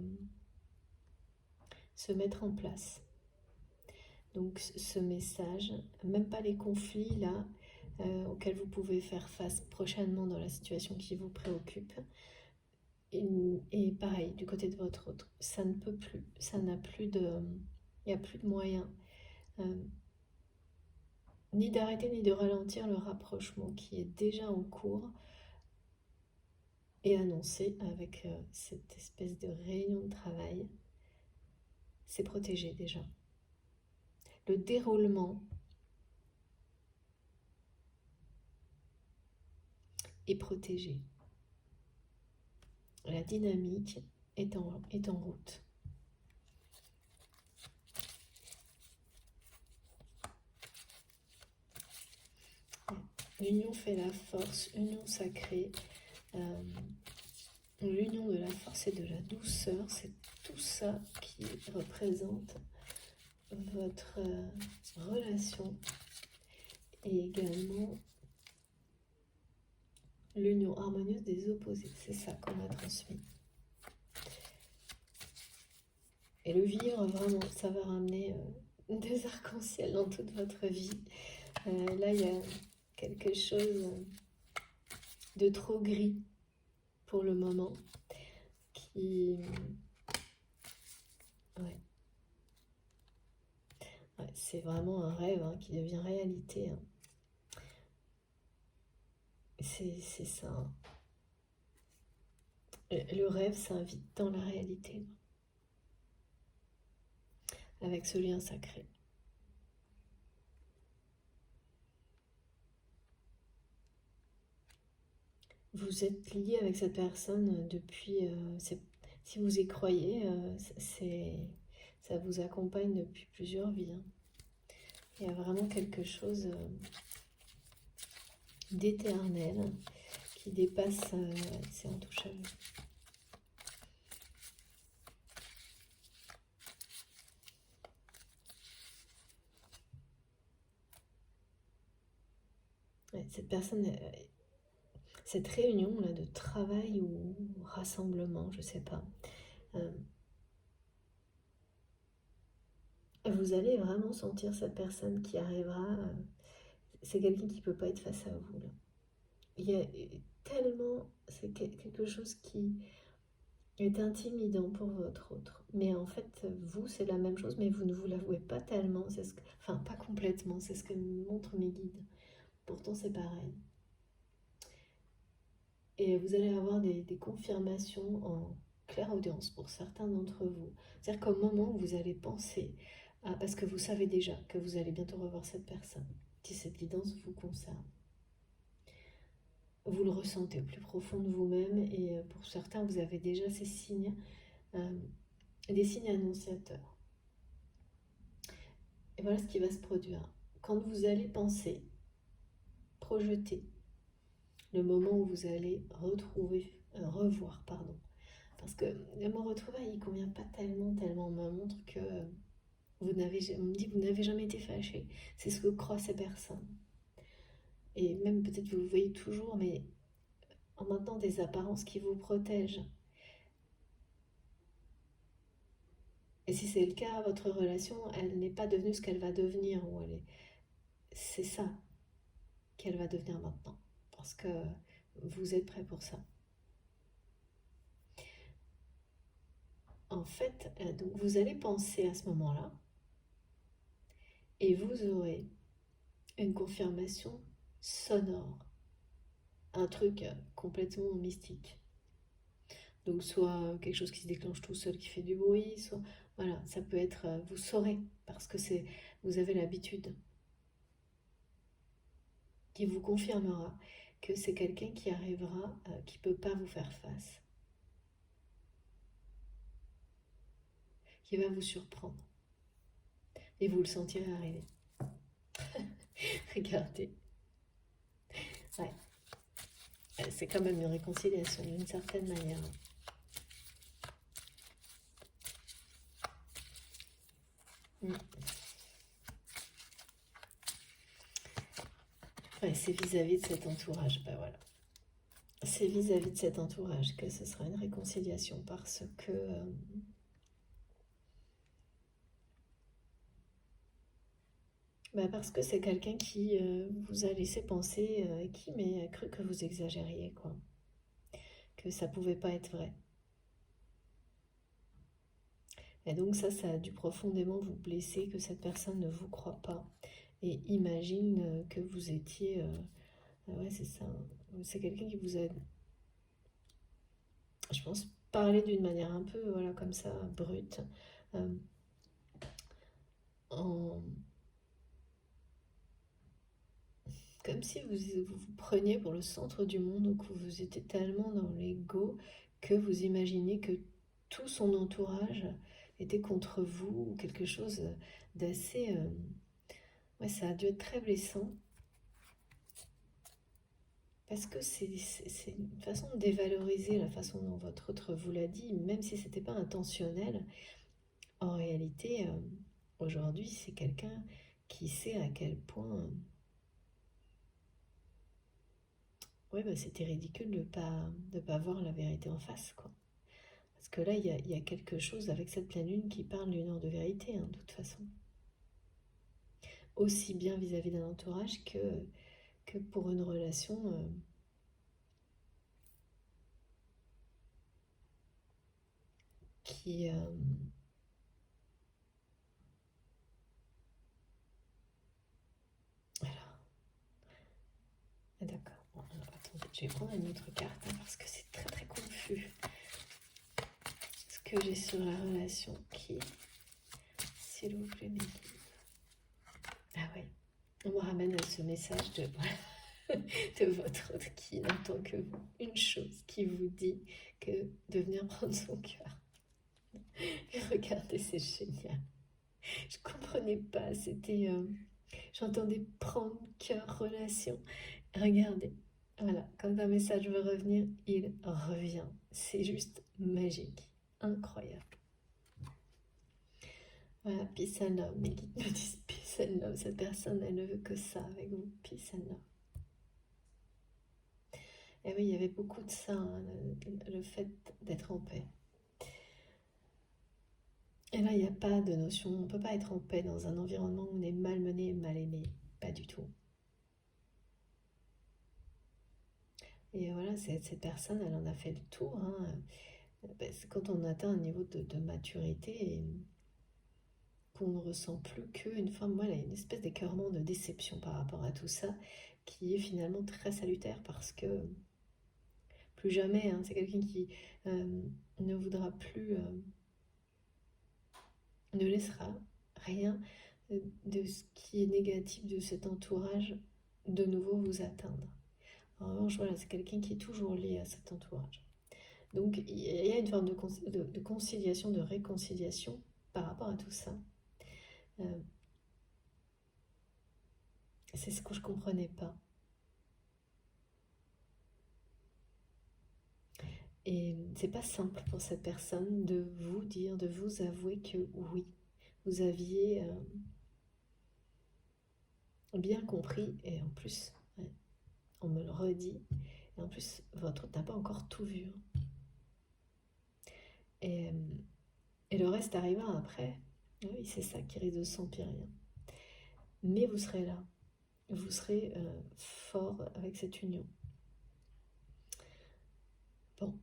se mettre en place. Donc ce message, même pas les conflits là, auxquels vous pouvez faire face prochainement dans la situation qui vous préoccupe. Et pareil, du côté de votre autre, ça ne peut plus, ça n'a plus de... Il n'y a plus de moyens ni d'arrêter ni de ralentir le rapprochement qui est déjà en cours et annoncé avec cette espèce de réunion de travail. C'est protégé déjà. Le déroulement est protégé. La dynamique est en route. L'union fait la force, union sacrée. l'union de la force et de la douceur, c'est tout ça qui représente votre relation et également l'union harmonieuse des opposés. C'est ça qu'on m'a transmis. Et le vivre, vraiment, ça va ramener des arcs-en-ciel dans toute votre vie. Là, il y a quelque chose de trop gris pour le moment qui... Ouais. Ouais, c'est vraiment un rêve qui devient réalité. C'est ça. Le rêve s'invite dans la réalité, avec ce lien sacré. Vous êtes lié avec cette personne depuis, si vous y croyez, ça vous accompagne depuis plusieurs vies. Il y a vraiment quelque chose d'éternel qui dépasse, c'est intouchable. Ouais, cette personne, cette réunion là de travail ou rassemblement, je sais pas, vous allez vraiment sentir cette personne qui arrivera. C'est quelqu'un qui peut pas être face à vous là. Il y a tellement, c'est quelque chose qui est intimidant pour votre autre. Mais en fait, vous, c'est la même chose, mais vous ne vous l'avouez pas tellement. Enfin, pas complètement, c'est ce que me montrent mes guides. Pourtant, c'est pareil. Et vous allez avoir des confirmations en clairaudience pour certains d'entre vous. C'est-à-dire qu'au moment où vous allez penser, parce que vous savez déjà que vous allez bientôt revoir cette personne, si cette guidance vous concerne, vous le ressentez au plus profond de vous-même et pour certains, vous avez déjà ces signes, des signes annonciateurs. Et voilà ce qui va se produire. Quand vous allez penser, projeter le moment où vous allez revoir, parce que le mot retrouvailles, il ne convient pas tellement, on me montre que on me dit que vous n'avez jamais été fâché. C'est ce que croient ces personnes. Et même peut-être vous le voyez toujours, mais en maintenant des apparences qui vous protègent. Et si c'est le cas, votre relation, elle n'est pas devenue ce qu'elle va devenir, c'est ça qu'elle va devenir maintenant, parce que vous êtes prêt pour ça. En fait, donc vous allez penser à ce moment-là, et vous aurez une confirmation sonore, un truc complètement mystique. Donc soit quelque chose qui se déclenche tout seul, qui fait du bruit, soit voilà, ça peut être, vous saurez, parce que vous avez l'habitude, qui vous confirmera que c'est quelqu'un qui arrivera, qui ne peut pas vous faire face, qui va vous surprendre, et vous le sentirez arriver. Regardez. Ouais. C'est quand même une réconciliation d'une certaine manière. Ouais, c'est vis-à-vis de cet entourage. Ben voilà. C'est vis-à-vis de cet entourage que ce sera une réconciliation parce que parce que c'est quelqu'un qui vous a laissé penser qui mais a cru que vous exagériez quoi, que ça pouvait pas être vrai. Et donc ça a dû profondément vous blesser, que cette personne ne vous croit pas et imagine que vous étiez... ouais, c'est ça. C'est quelqu'un qui vous a, je pense, parlé d'une manière un peu, voilà, comme ça, brute. En... Comme si vous preniez pour le centre du monde, ou que vous étiez tellement dans l'ego que vous imaginez que tout son entourage était contre vous, ou quelque chose d'assez... ouais, ça a dû être très blessant. Parce que c'est une façon de dévaloriser la façon dont votre autre vous l'a dit, même si c'était pas intentionnel. En réalité, aujourd'hui, c'est quelqu'un qui sait à quel point ouais, bah, c'était ridicule de pas voir la vérité en face, quoi. Parce que là, il y a quelque chose avec cette pleine lune qui parle d'une heure de vérité, hein, de toute façon. Aussi bien vis-à-vis d'un entourage que pour une relation qui... alors, ah, d'accord. Bon, alors, attendez, je vais prendre une autre carte hein, parce que c'est très très confus. Ce que j'ai sur la relation qui, s'il vous plaît, m'aide. Ah oui, on me ramène à ce message de, de votre autre qui n'entend que vous. Une chose qui vous dit que de venir prendre son cœur. Et regardez, c'est génial. Je comprenais pas, c'était... j'entendais prendre cœur, relation. Regardez, voilà, quand un message veut revenir, il revient. C'est juste magique, incroyable. Voilà, peace and love. Mes guides me disent peace and love. Cette personne, elle ne veut que ça avec vous, peace and love. Et oui, il y avait beaucoup de ça, hein, le fait d'être en paix. Et là, il n'y a pas de notion, on ne peut pas être en paix dans un environnement où on est malmené et mal aimé. Pas du tout. Et voilà, cette personne, elle en a fait le tour. Hein. C'est quand on atteint un niveau de maturité et qu'on ne ressent plus qu'une forme, voilà, une espèce d'écœurement de déception par rapport à tout ça, qui est finalement très salutaire parce que plus jamais, hein, c'est quelqu'un qui ne voudra plus, ne laissera rien de ce qui est négatif de cet entourage de nouveau vous atteindre. En revanche, voilà, c'est quelqu'un qui est toujours lié à cet entourage. Donc, il y a une forme de conciliation, de réconciliation par rapport à tout ça. C'est ce que je ne comprenais pas. Et c'est pas simple pour cette personne de vous dire, de vous avouer que oui, vous aviez bien compris, et en plus, ouais, on me le redit, et en plus, votre autre n'a pas encore tout vu. Hein. Et le reste arrivera après. Oui, c'est ça qui risque de s'empirer. Mais vous serez là. Vous serez fort avec cette union. Bon,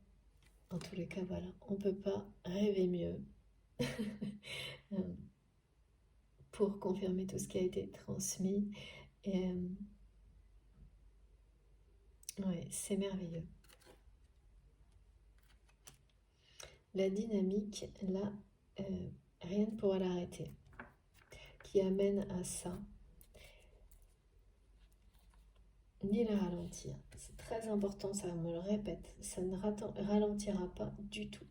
en tous les cas, voilà. On ne peut pas rêver mieux pour confirmer tout ce qui a été transmis. Et ouais, c'est merveilleux. La dynamique, là, rien ne pourra l'arrêter. Qui amène à ça, ni la ralentir. C'est très important, ça me le répète, ça ne ralentira pas du tout.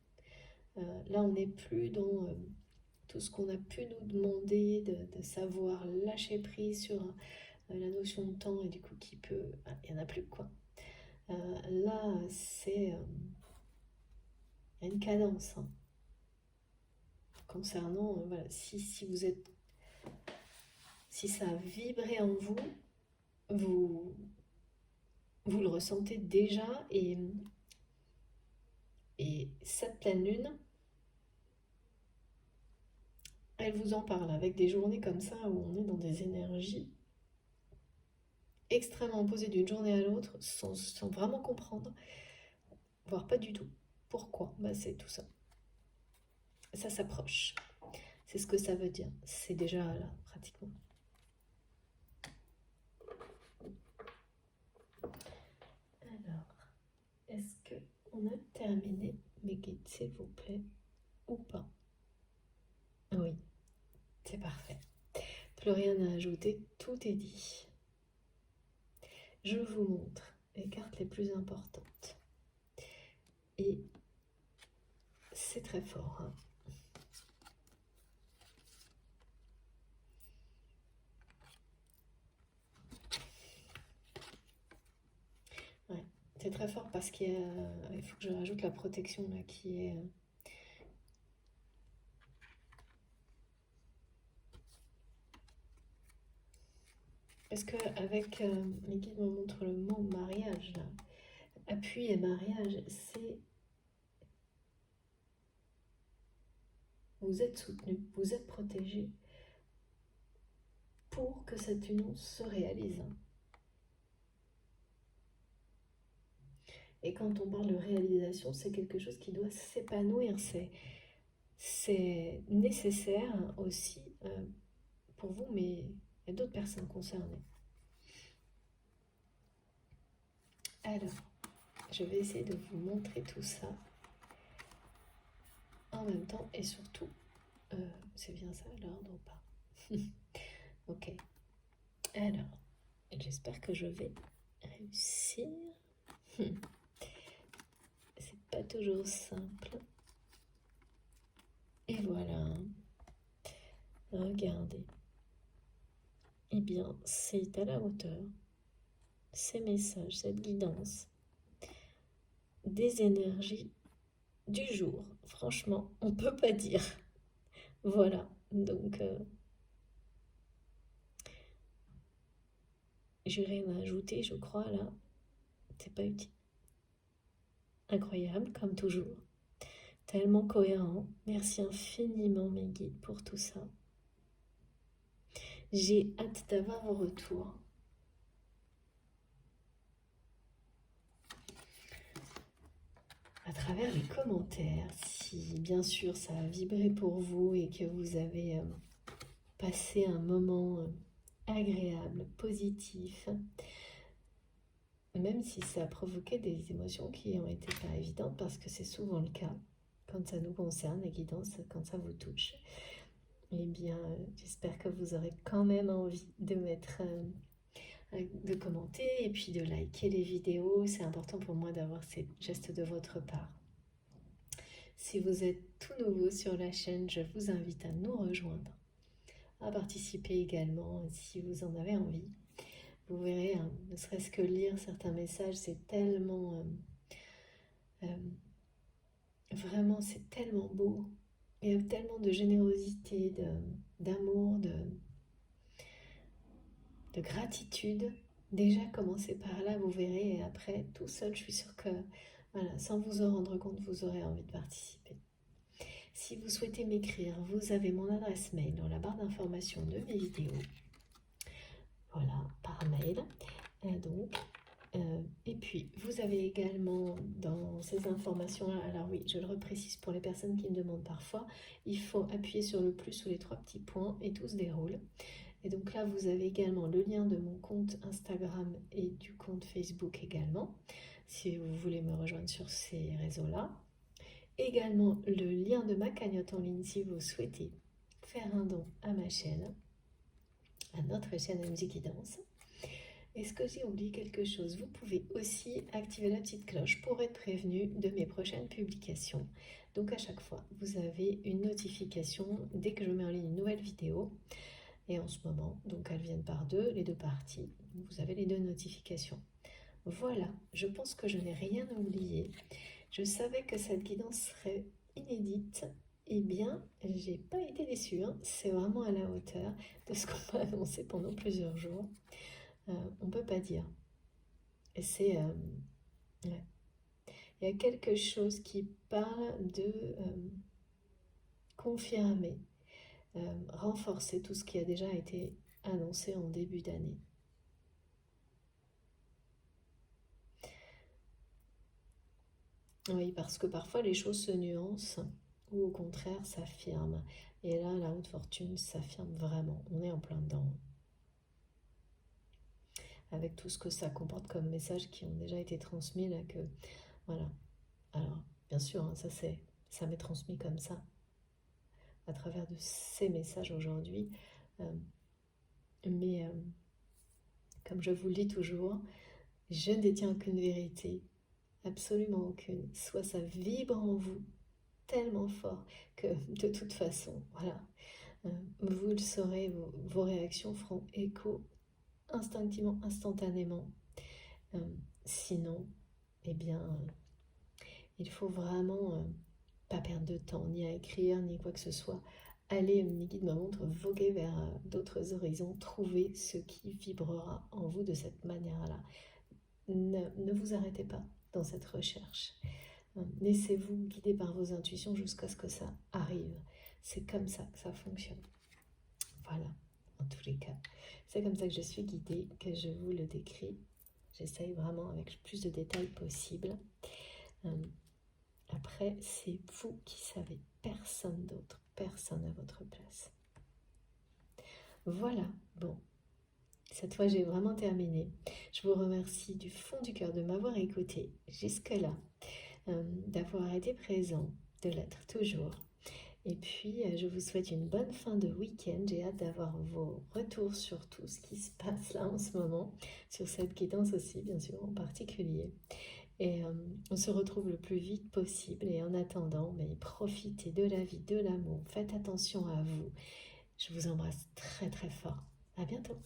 Là, on n'est plus dans tout ce qu'on a pu nous demander, de savoir lâcher prise sur la notion de temps et du coup qui peut... Il n'y en a plus quoi. Là, c'est une cadence. Hein. Concernant, voilà, si vous êtes... Si ça a vibré en vous, vous le ressentez déjà et cette pleine lune, elle vous en parle avec des journées comme ça où on est dans des énergies extrêmement opposées d'une journée à l'autre sans vraiment comprendre, voire pas du tout. Pourquoi? Bah, c'est tout ça. Ça s'approche. C'est ce que ça veut dire. C'est déjà là, pratiquement. Alors, est-ce qu'on a terminé mes guides, s'il vous plaît, ou pas? Oui, c'est parfait. Plus rien à ajouter, tout est dit. Je vous montre les cartes les plus importantes. Et c'est très fort. Hein. Ouais, très fort parce qu'il faut que je rajoute la protection là qui est... Parce qu'avec mes guides me montrent le mot mariage là. Appui et mariage, c'est... Vous êtes soutenu, vous êtes protégé pour que cette union se réalise. Et quand on parle de réalisation, c'est quelque chose qui doit s'épanouir. C'est nécessaire aussi pour vous, mais il y a d'autres personnes concernées. Alors, je vais essayer de vous montrer tout ça en même temps et surtout, c'est bien ça l'ordre ou pas? Ok. Alors, j'espère que je vais réussir. C'est pas toujours simple. Et voilà. Regardez. Eh bien, c'est à la hauteur. Ces messages, cette guidance, des énergies du jour. Franchement, on peut pas dire. Voilà. Donc, j'ai rien à ajouter, je crois, là. C'est pas utile. Incroyable, comme toujours. Tellement cohérent. Merci infiniment, mes guides, pour tout ça. J'ai hâte d'avoir vos retours. À travers les commentaires, si bien sûr ça a vibré pour vous et que vous avez passé un moment agréable, positif, même si ça a provoqué des émotions qui ont été pas évidentes, parce que c'est souvent le cas quand ça nous concerne, la guidance, quand ça vous touche. Eh bien, j'espère que vous aurez quand même envie de mettre, de commenter et puis de liker les vidéos. C'est important pour moi d'avoir ces gestes de votre part. Si vous êtes tout nouveau sur la chaîne, je vous invite à nous rejoindre, à participer également si vous en avez envie. Vous verrez, hein, ne serait-ce que lire certains messages, c'est tellement... vraiment, c'est tellement beau. Il y a tellement de générosité, d'amour, de gratitude. Déjà, commencez par là, vous verrez. Et après, tout seul, je suis sûre que, voilà, sans vous en rendre compte, vous aurez envie de participer. Si vous souhaitez m'écrire, vous avez mon adresse mail dans la barre d'information de mes vidéos. Voilà, par mail. Et puis, vous avez également dans ces informations-là, alors oui, je le reprécise pour les personnes qui me demandent parfois, il faut appuyer sur le plus ou les 3 petits points et tout se déroule. Et donc là, vous avez également le lien de mon compte Instagram et du compte Facebook également, si vous voulez me rejoindre sur ces réseaux-là. Également le lien de ma cagnotte en ligne si vous souhaitez faire un don à ma chaîne, à notre chaîne MJ Guidance. Est-ce que j'ai oublié quelque chose? Vous pouvez aussi activer la petite cloche pour être prévenu de mes prochaines publications. Donc à chaque fois, vous avez une notification dès que je mets en ligne une nouvelle vidéo. Et en ce moment, donc elles viennent par deux, les deux parties. Vous avez les 2 notifications. Voilà, je pense que je n'ai rien oublié. Je savais que cette guidance serait inédite. Eh bien, j'ai pas été déçue. Hein. C'est vraiment à la hauteur de ce qu'on m'a annoncé pendant plusieurs jours. On ne peut pas dire. Et c'est... ouais. Il y a quelque chose qui parle de confirmer, renforcer tout ce qui a déjà été annoncé en début d'année. Oui, parce que parfois les choses se nuancent ou au contraire s'affirment. Et là, la haute fortune s'affirme vraiment. On est en plein dedans. Avec tout ce que ça comporte comme messages qui ont déjà été transmis, là, que... Voilà. Alors, bien sûr, hein, ça m'est transmis comme ça, à travers de ces messages aujourd'hui. Mais, comme je vous le dis toujours, je ne détiens aucune vérité, absolument aucune. Soit ça vibre en vous tellement fort que de toute façon, voilà, vous le saurez, vos réactions feront écho instinctivement, instantanément. Sinon, eh bien, il faut vraiment pas perdre de temps, ni à écrire, ni quoi que ce soit. Allez, mes guides me montrent, voguer vers d'autres horizons, trouver ce qui vibrera en vous de cette manière-là. Ne vous arrêtez pas dans cette recherche. Laissez-vous guider par vos intuitions jusqu'à ce que ça arrive. C'est comme ça que ça fonctionne. Voilà, en tous les cas. C'est comme ça que je suis guidée, que je vous le décris. J'essaye vraiment avec le plus de détails possible. Après, c'est vous qui savez, personne d'autre, personne à votre place. Voilà, bon, cette fois j'ai vraiment terminé. Je vous remercie du fond du cœur de m'avoir écouté jusque-là, d'avoir été présent, de l'être toujours. Et puis, je vous souhaite une bonne fin de week-end. J'ai hâte d'avoir vos retours sur tout ce qui se passe là en ce moment, sur cette guidance aussi, bien sûr, en particulier. Et on se retrouve le plus vite possible. Et en attendant, mais profitez de la vie, de l'amour. Faites attention à vous. Je vous embrasse très très fort. À bientôt.